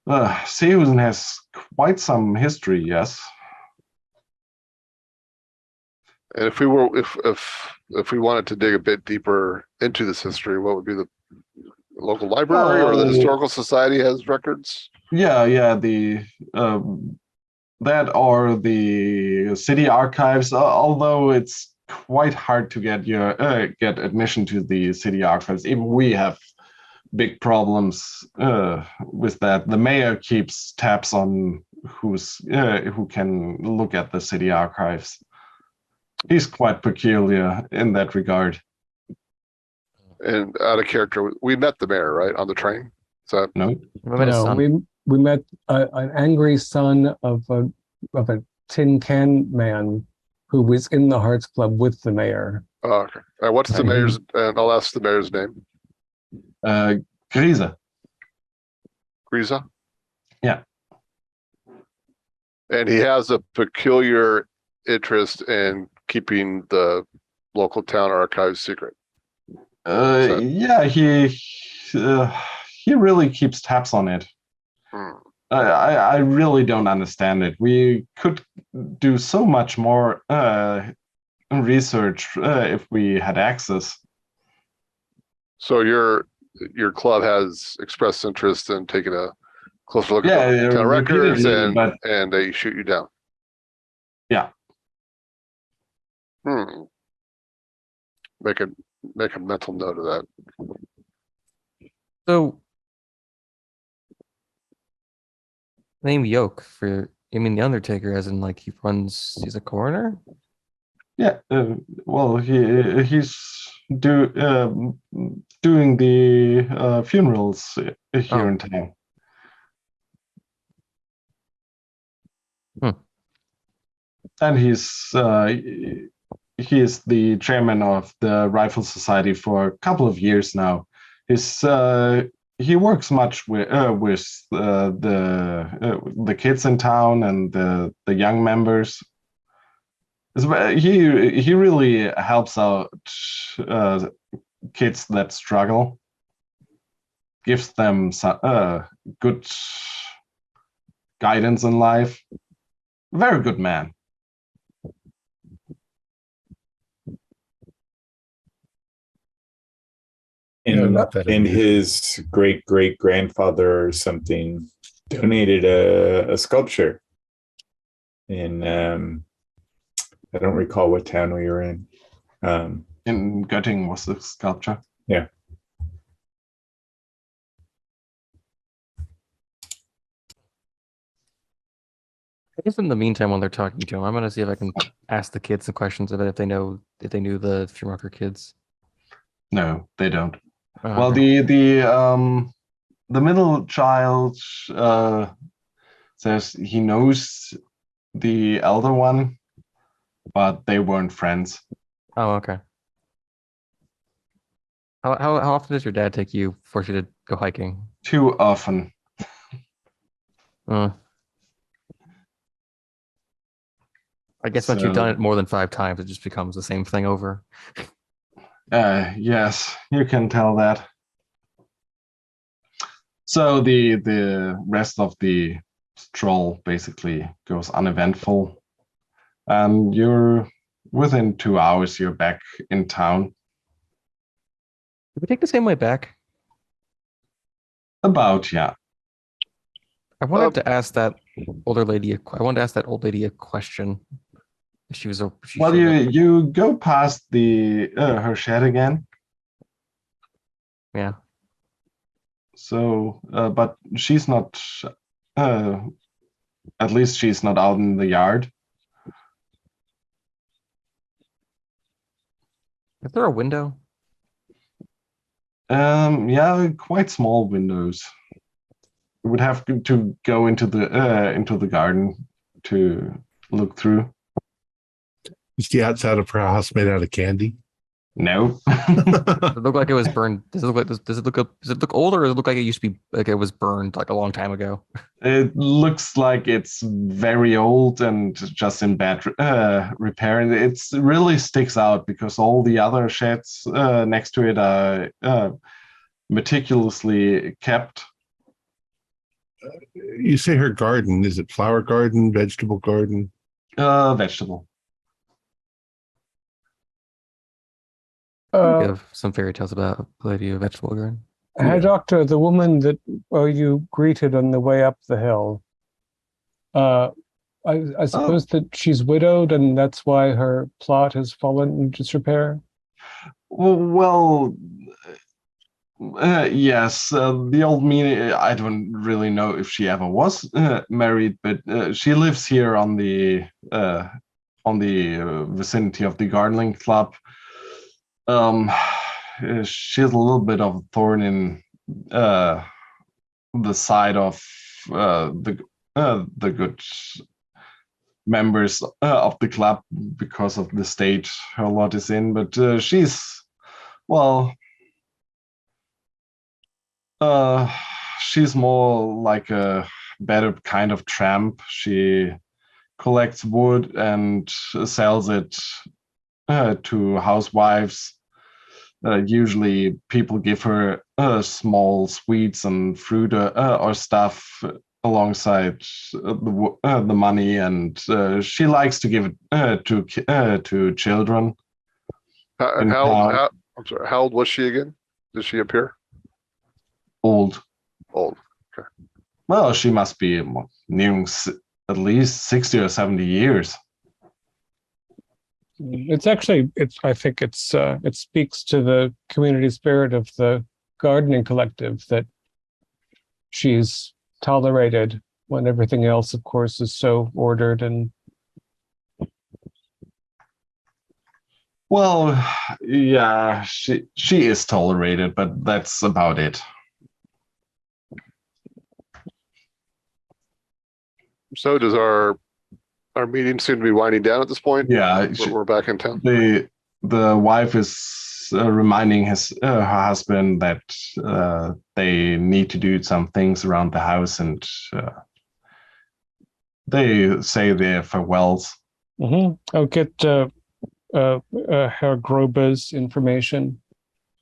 C: Seehusen has quite some history, yes.
F: And if we wanted to dig a bit deeper into this history, what would be the local library or the historical society has records?
C: Yeah, the that or the city archives. Although it's quite hard to get admission to the city archives. Even we have big problems with that. The mayor keeps tabs on who can look at the city archives. He's quite peculiar in that regard.
F: And out of character, we met the mayor, right, on the train?
C: No,
E: We met his son.
B: we met an angry son of a tin can man who was in the Hearts Club with the mayor.
F: Oh, okay. And what's the mayor's? And I'll ask the mayor's name.
C: Grise.
F: Grisa.
C: Yeah.
F: And he has a peculiar interest in keeping the local town archives secret.
C: Yeah, he really keeps tabs on it. I really don't understand it. We could do so much more research if we had access.
F: So your club has expressed interest in taking a closer look at the town records, and they shoot you down.
C: Yeah.
F: Make a mental note of that.
E: So, name Yoke for, the Undertaker, as in like he's a coroner?
C: Yeah, well, he's doing the funerals here in town. And he's the chairman of the Rifle Society for a couple of years now. He works much with the kids in town and the young members. He really helps out kids that struggle, gives them good guidance in life. Very good man.
D: And his great-great-grandfather or something donated a sculpture in I don't recall what town we were in.
C: In Göttingen was the sculpture.
D: Yeah.
E: I guess in the meantime, while they're talking to him, I'm gonna see if I can ask the kids some questions about if they knew the Schumacher kids.
C: No, they don't.
E: Oh,
C: well,
E: okay.
C: the middle child says he knows the elder one, but they weren't friends.
E: Oh, okay. How often does your dad take you force you to go hiking?
C: Too often.
E: I guess once you've done it more than 5 times, it just becomes the same thing over.
C: Yes, you can tell that. So the rest of the stroll basically goes uneventful, and you're within 2 hours you're back in town.
E: Did we take the same way back?
C: About, yeah.
E: I wanted to ask that older lady. I wanted to ask that old lady a question. She was a.
C: Well, you go past the her shed again.
E: Yeah.
C: So, but she's not. At least she's not out in the yard.
E: Is there a window?
C: Yeah, quite small windows. You would have to go into the garden to look through.
A: Is the outside of her house made out of candy?
C: No.
E: Does it look like it was burned? Does it look old, or does it look like it used to be like it was burned like a long time ago?
C: It looks like it's very old and just in bad repair. And it really sticks out because all the other sheds next to it are meticulously kept.
A: You say her garden. Is it flower garden, vegetable garden?
C: Vegetable.
E: Give some fairy tales about the lady of vegetable garden.
B: Herr Doctor, the woman that you greeted on the way up the hill, I suppose that she's widowed and that's why her plot has fallen into disrepair?
C: Well, yes. The old meaning, I don't really know if she ever was married, but she lives here on the vicinity of the gardening club. She's a little bit of a thorn in the side of the good members of the club because of the state her lot is in. But she's more like a better kind of tramp. She collects wood and sells it to housewives. Usually people give her small sweets and fruit or stuff alongside the money, and she likes to give it to children.
F: I'm sorry, how old was she again? Did she appear?
C: Old.
F: Old. Okay.
C: Well, she must be nearing at least 60 or 70 years.
B: I think it speaks to the community spirit of the gardening collective that she's tolerated when everything else, of course, is so ordered and.
C: Well, yeah, she is tolerated, but that's about it.
F: So does our meeting seem to be winding down at this point?
C: Yeah,
F: we're back in town.
C: The wife is reminding her husband that they need to do some things around the house, and they say their farewells.
B: Mm-hmm. I'll get Herr Grober's information.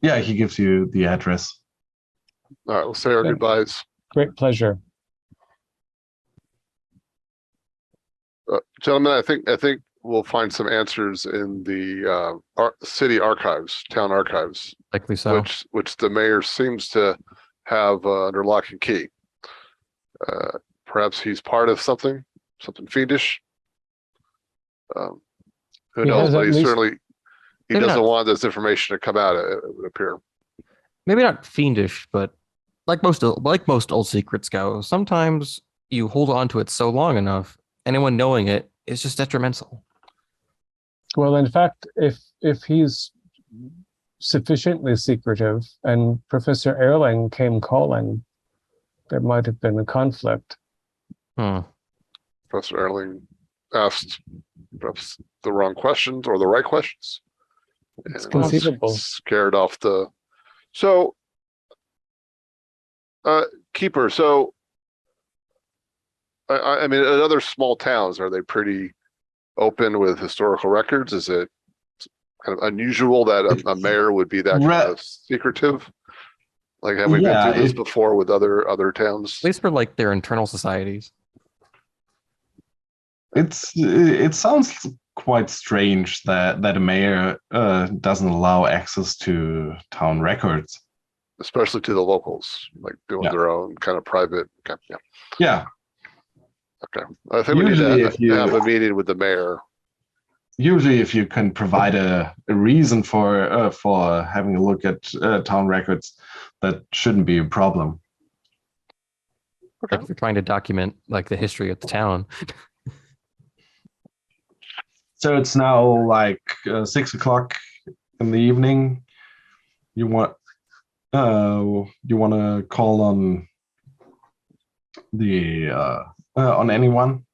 C: Yeah, he gives you the address.
F: All right, we'll say our goodbyes.
B: Great pleasure.
F: Gentlemen, I think we'll find some answers in the city archives, town archives.
E: Likely so.
F: Which the mayor seems to have under lock and key. Perhaps he's part of something fiendish. Who knows? But he doesn't want this information to come out. It would appear.
E: Maybe not fiendish, but like most old secrets go, sometimes you hold on to it so long enough, anyone knowing it is just detrimental.
B: Well, in fact, if he's sufficiently secretive and Professor Erling came calling, there might have been a conflict.
F: Professor Erling asked perhaps the wrong questions or the right questions.
B: It's conceivable.
F: Scared off the. So, Keeper. So, I mean, in other small towns, are they pretty open with historical records? Is it kind of unusual that a mayor would be that kind of secretive? Like, have we been through this before with other towns?
E: At least for like their internal societies.
C: It sounds quite strange that a mayor doesn't allow access to town records,
F: especially to the locals, like doing their own kind of private. Okay,
C: yeah.
F: Okay, I think usually we need to have a meeting with the mayor.
C: Usually, if you can provide a reason for having a look at town records, that shouldn't be a problem.
F: Okay.
E: Like if you're trying to document like the history of the town.
C: So it's now like 6 o'clock in the evening. You want to call on the on anyone?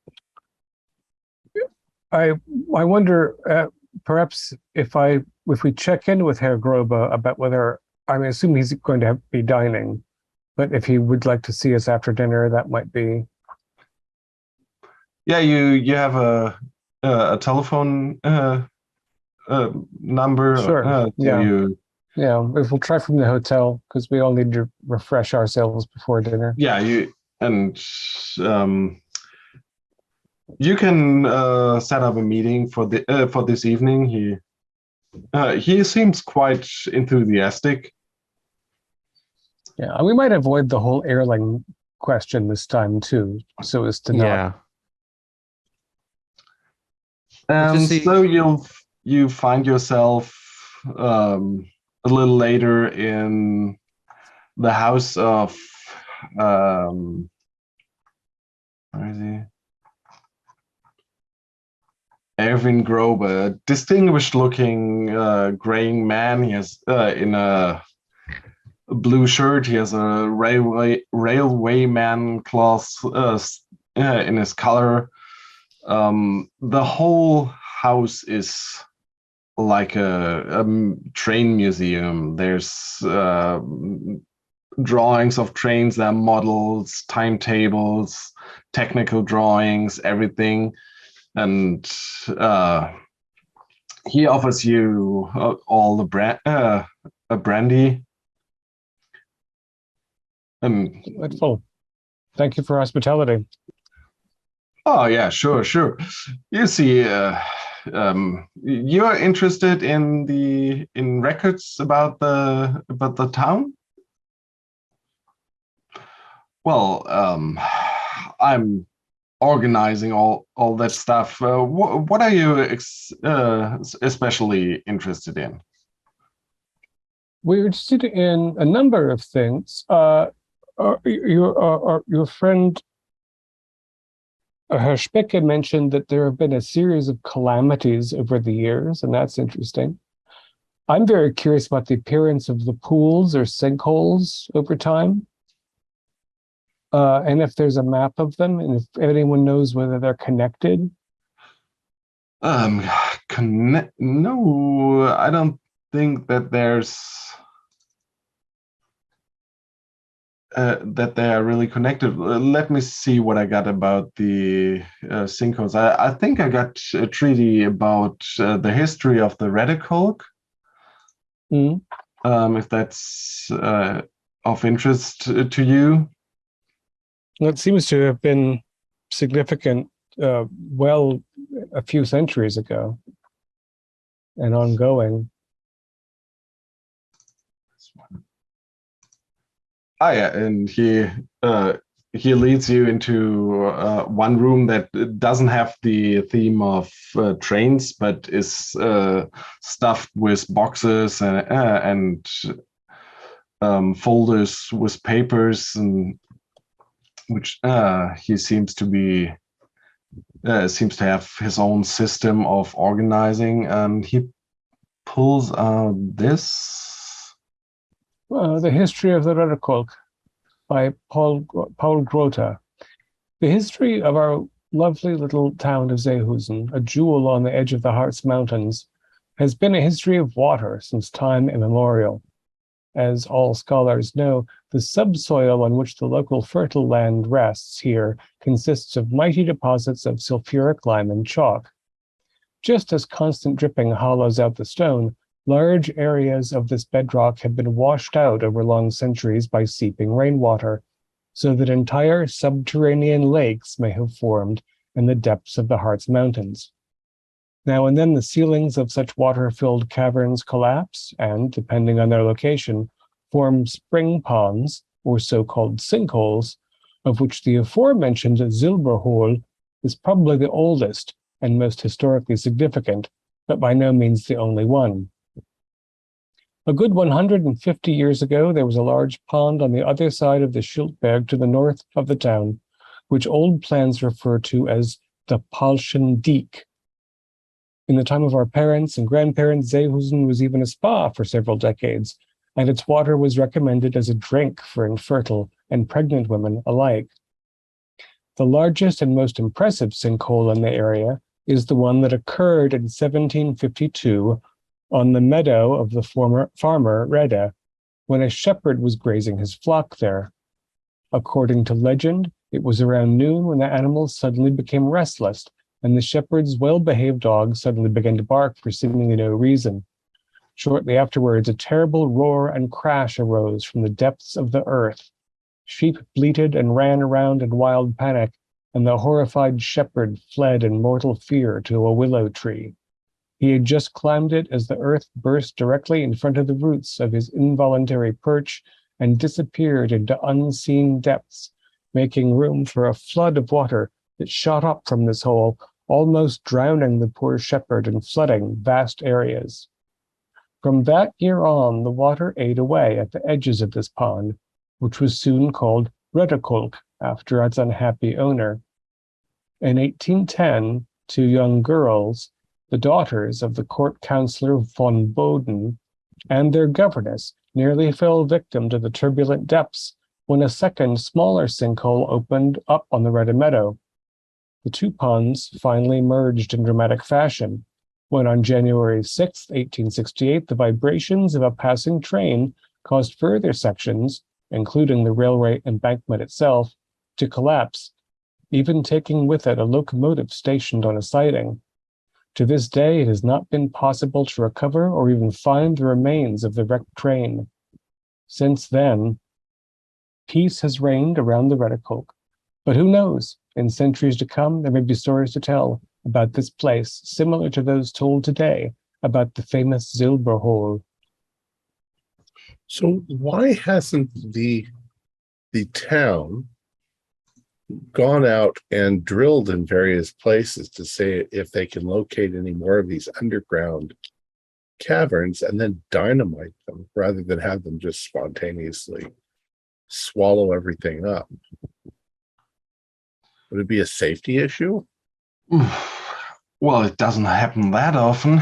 B: I wonder perhaps if we check in with Herr Grobe about whether I assume he's going to be dining, but if he would like to see us after dinner, that might be.
C: Yeah, you have a telephone number.
B: Sure. Yeah, if we'll try from the hotel because we all need to refresh ourselves before dinner.
C: Yeah, you can set up a meeting for this evening. He seems quite enthusiastic.
B: Yeah, we might avoid the whole Erling question this time too, so as to not.
C: So you find yourself a little later in the house of where is he? Erwin Grobe, a distinguished-looking graying man. He has in a blue shirt. He has a railwayman cloth in his collar. The whole house is like a train museum. There's drawings of trains, there are models, timetables, technical drawings, everything. And he offers you all the a brandy.
B: Delightful. Thank you for hospitality.
C: Oh yeah, sure. You see, you're interested in records about the town? Well, I'm organizing all that stuff. What are you especially interested in?
B: We're interested in a number of things. Your friend Herr Specke mentioned that there have been a series of calamities over the years, and that's interesting. I'm very curious about the appearance of the pools or sinkholes over time. And if there's a map of them, and if anyone knows whether they're connected.
C: No, I don't think that there's that they are really connected. Let me see what I got about the sinkholes. I think I got a treaty about the history of the Redicolk. If that's of interest to you.
B: It seems to have been significant, well, a few centuries ago and ongoing.
C: Ah, yeah, and he leads you into one room that doesn't have the theme of trains, but is stuffed with boxes and folders with papers, and which he seems to have his own system of organizing, and he pulls out this.
B: The History of the Redicolk by Paul Grota. The history of our lovely little town of Seehusen, a jewel on the edge of the Harz Mountains, has been a history of water since time immemorial. As all scholars know, the subsoil on which the local fertile land rests here consists of mighty deposits of sulfuric lime and chalk. Just as constant dripping hollows out the stone, large areas of this bedrock have been washed out over long centuries by seeping rainwater, so that entire subterranean lakes may have formed in the depths of the Harz Mountains. Now and then the ceilings of such water-filled caverns collapse and, depending on their location, form spring ponds, or so-called sinkholes, of which the aforementioned Zilberhole is probably the oldest and most historically significant, but by no means the only one. A good 150 years ago, there was a large pond on the other side of the Schiltberg to the north of the town, which old plans refer to as the Palschen Diek. In the time of our parents and grandparents, Seehusen was even a spa for several decades, and its water was recommended as a drink for infertile and pregnant women alike. The largest and most impressive sinkhole in the area is the one that occurred in 1752 on the meadow of the former farmer Reda, when a shepherd was grazing his flock there. According to legend, it was around noon when the animals suddenly became restless, and the shepherd's well-behaved dog suddenly began to bark for seemingly no reason. Shortly afterwards, a terrible roar and crash arose from the depths of the earth. Sheep bleated and ran around in wild panic, and the horrified shepherd fled in mortal fear to a willow tree. He had just climbed it as the earth burst directly in front of the roots of his involuntary perch and disappeared into unseen depths, making room for a flood of water that shot up from this hole, almost drowning the poor shepherd and flooding vast areas. From that year on, the water ate away at the edges of this pond, which was soon called Redicolk after its unhappy owner. In 1810, two young girls, the daughters of the court councillor von Boden, and their governess nearly fell victim to the turbulent depths when a second, smaller sinkhole opened up on the redded meadow. The two ponds finally merged in dramatic fashion, when on January 6, 1868, the vibrations of a passing train caused further sections, including the railway embankment itself, to collapse, even taking with it a locomotive stationed on a siding. To this day, it has not been possible to recover or even find the remains of the wrecked train. Since then, peace has reigned around the Redicoke. But who knows? In centuries to come, there may be stories to tell about this place, similar to those told today about the famous Zilberhole.
A: So why hasn't the town gone out and drilled in various places to say if they can locate any more of these underground caverns and then dynamite them rather than have them just spontaneously swallow everything up? Would it be a safety issue?
C: Well, it doesn't happen that often.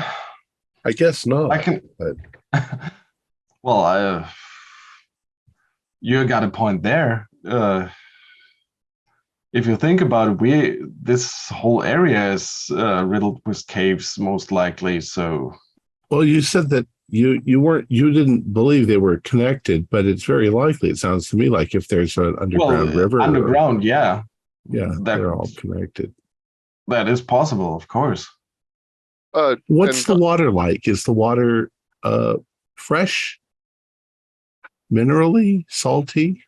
A: I guess not. But
C: well, you got a point there. If you think about it, this whole area is riddled with caves, most likely. So,
A: well, you said that you didn't believe they were connected, but it's very likely. It sounds to me like if there's an underground river,
C: yeah,
A: they're all connected.
C: That is possible, of course.
A: What's the water like? Is the water fresh, minerally, salty?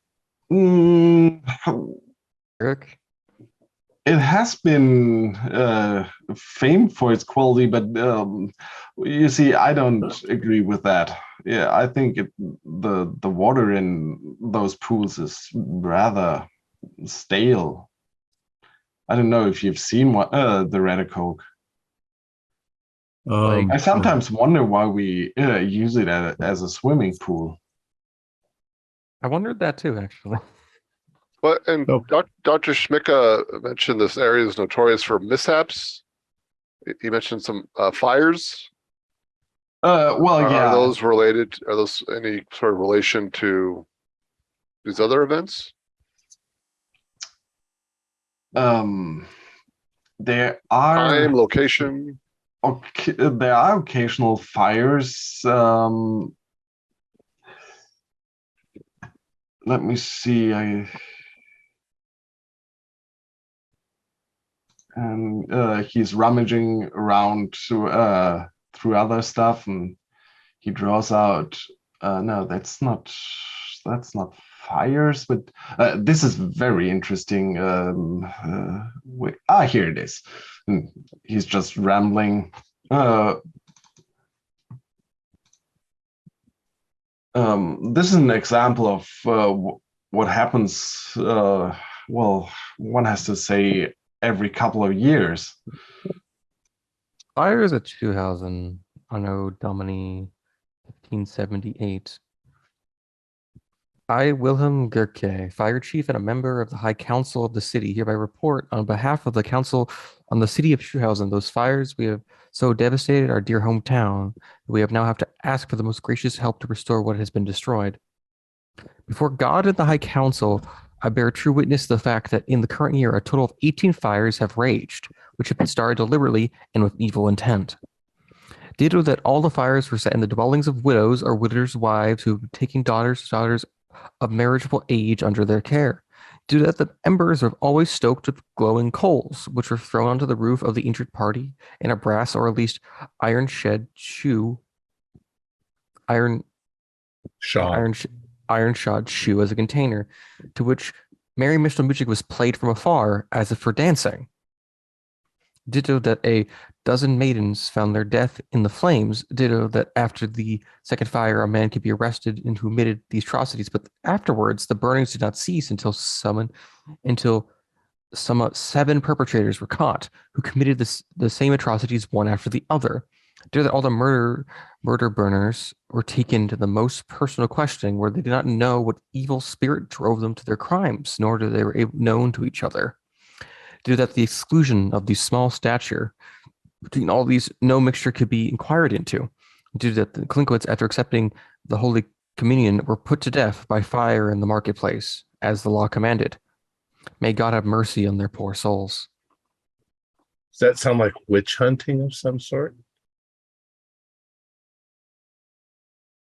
E: Eric?
C: It has been famed for its quality, but you see, I don't agree with that. Yeah, I think the water in those pools is rather stale. I don't know if you've seen the Redicoke. I sometimes wonder why we use it as a swimming pool.
E: I wondered that too, actually.
F: But Dr. Schmicka mentioned this area is notorious for mishaps. He mentioned some fires.
C: Are
F: those related? Are those any sort of relation to these other events?
C: There are
F: time, location.
C: Okay, there are occasional fires. Let me see. He's rummaging around through other stuff, and he draws out. No, that's not fires, but this is very interesting. Here it is. And he's just rambling. This is an example of what happens. Well, one has to say every couple of years.
E: Fires at Schuhausen, Anno Domini 1578. I, Wilhelm Gerke, fire chief and a member of the High Council of the city, hereby report on behalf of the council on the city of Schuhausen those fires we have so devastated our dear hometown that we now have to ask for the most gracious help to restore what has been destroyed. Before God and the High Council, I bear true witness to the fact that in the current year, a total of 18 fires have raged, which have been started deliberately and with evil intent. Ditto that all the fires were set in the dwellings of widows or widows' wives who have been taking daughters of marriageable age under their care. Due to that, the embers are always stoked with glowing coals, which are thrown onto the roof of the injured party in a brass or at least iron shod shoe as a container, to which merry minstrel music was played from afar as if for dancing. Ditto that a dozen maidens found their death in the flames. Ditto that after the second fire, a man could be arrested and who committed these atrocities. But afterwards, the burnings did not cease until some 7 perpetrators were caught, who committed the same atrocities one after the other. Ditto that all the murder burners were taken to the most personal questioning, where they did not know what evil spirit drove them to their crimes, nor did they were known to each other. Due that the exclusion of the small stature between all these, no mixture could be inquired into. due to the delinquents, after accepting the Holy Communion, were put to death by fire in the marketplace, as the law commanded. May God have mercy on their poor souls.
A: Does that sound like witch hunting of some sort?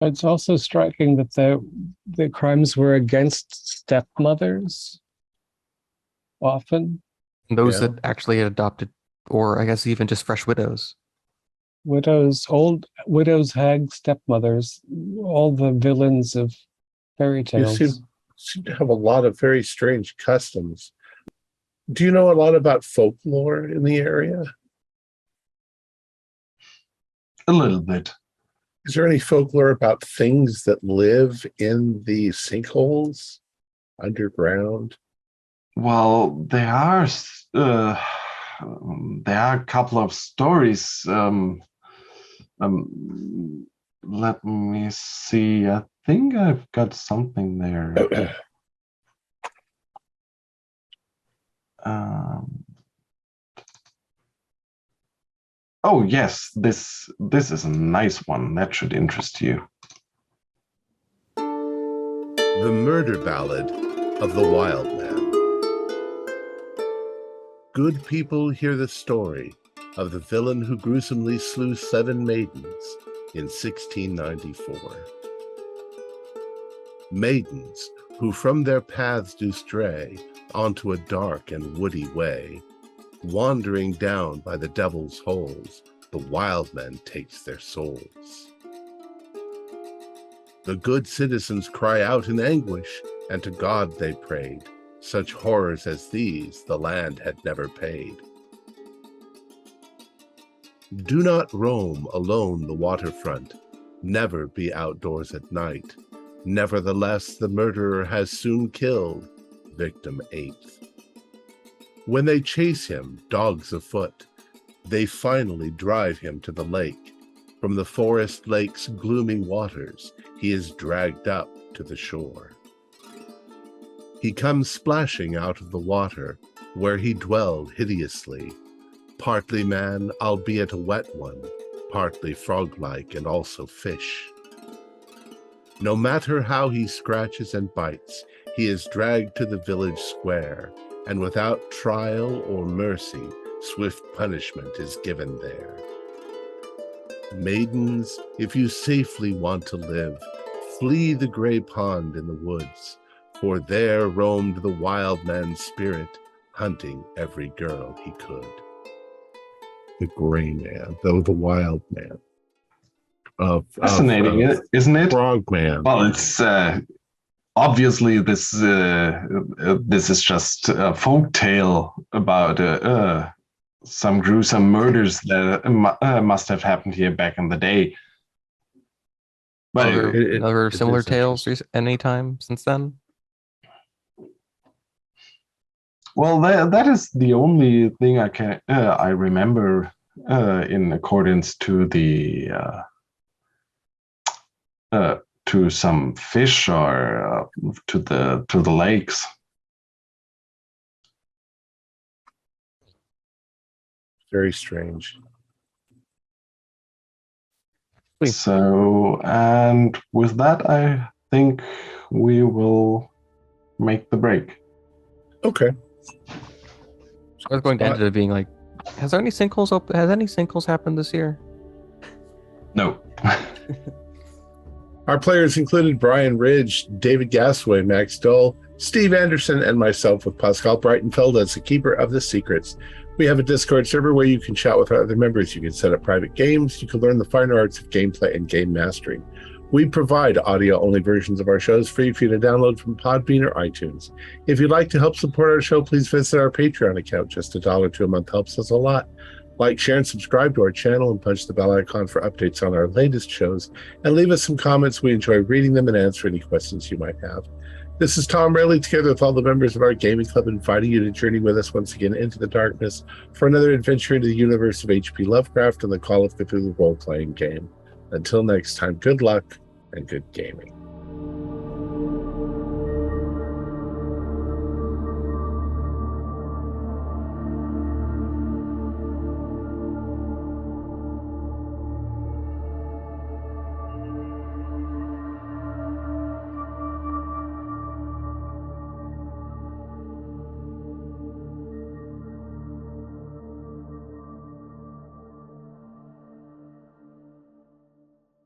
B: It's also striking that the crimes were against stepmothers, often.
E: And those
A: Yeah.
E: that actually had adopted, or I guess even just fresh widows.
B: Old widows, hags, stepmothers, all the villains of fairy
A: You
B: tales.
A: seem to have a lot of very strange customs. Do you know a lot about folklore in the area?
C: A little bit.
A: Is there any folklore about things that live in the sinkholes underground?
C: Well, there are a couple of stories. Let me see. I think I've got something there. Oh yes, this is a nice one. That should interest you.
A: The Murder Ballad of the Wild Man. Good people hear the story of the villain who gruesomely slew 7 maidens in 1694. Maidens who from their paths do stray onto a dark and woody way, wandering down by the devil's holes, the wild man takes their souls. The good citizens cry out in anguish, and to God they prayed. Such horrors as these the land had never paid. Do not roam alone the waterfront, never be outdoors at night. Nevertheless, the murderer has soon killed victim 8th. When they chase him, dogs afoot, they finally drive him to the lake. From the forest lake's gloomy waters, he is dragged up to the shore. He comes splashing out of the water, where he dwelled hideously, partly man, albeit a wet one, partly frog-like and also fish. No matter how he scratches and bites, he is dragged to the village square, and without trial or mercy, swift punishment is given there. Maidens, if you safely want to live, flee the gray pond in the woods, for there roamed the wild man's spirit, hunting every girl he could. The gray man, though the wild man.
C: Fascinating, isn't it?
A: Frogman.
C: Well, it's obviously this is just a folk tale about some gruesome murders that must have happened here back in the day. But
E: Other similar
A: is
E: tales any time since then?
C: well, that is the only thing I remember in accordance to the to some fish or to the lakes.
A: Very strange.
C: So, and with that, I think we will make the break.
A: Okay.
E: I was going to end it being like, has any sinkholes happened this year?
C: No.
A: Our players included Brian Ridge, David Gasway, Max Dole, Steve Anderson, and myself, with Pascal Breitenfeld as the keeper of the secrets. We have a Discord server where you can chat with our other members. You can set up private games. You can learn the finer arts of gameplay and game mastering. We provide audio-only versions of our shows free for you to download from Podbean or iTunes. If you'd like to help support our show, please visit our Patreon account. Just $1 a month helps us a lot. Like, share, and subscribe to our channel, and punch the bell icon for updates on our latest shows. And leave us some comments. We enjoy reading them and answer any questions you might have. This is Tom Rayleigh, together with all the members of our gaming club, inviting you to journey with us once again into the darkness for another adventure into the universe of H.P. Lovecraft and the Call of Cthulhu role-playing game. Until next time, good luck and good gaming.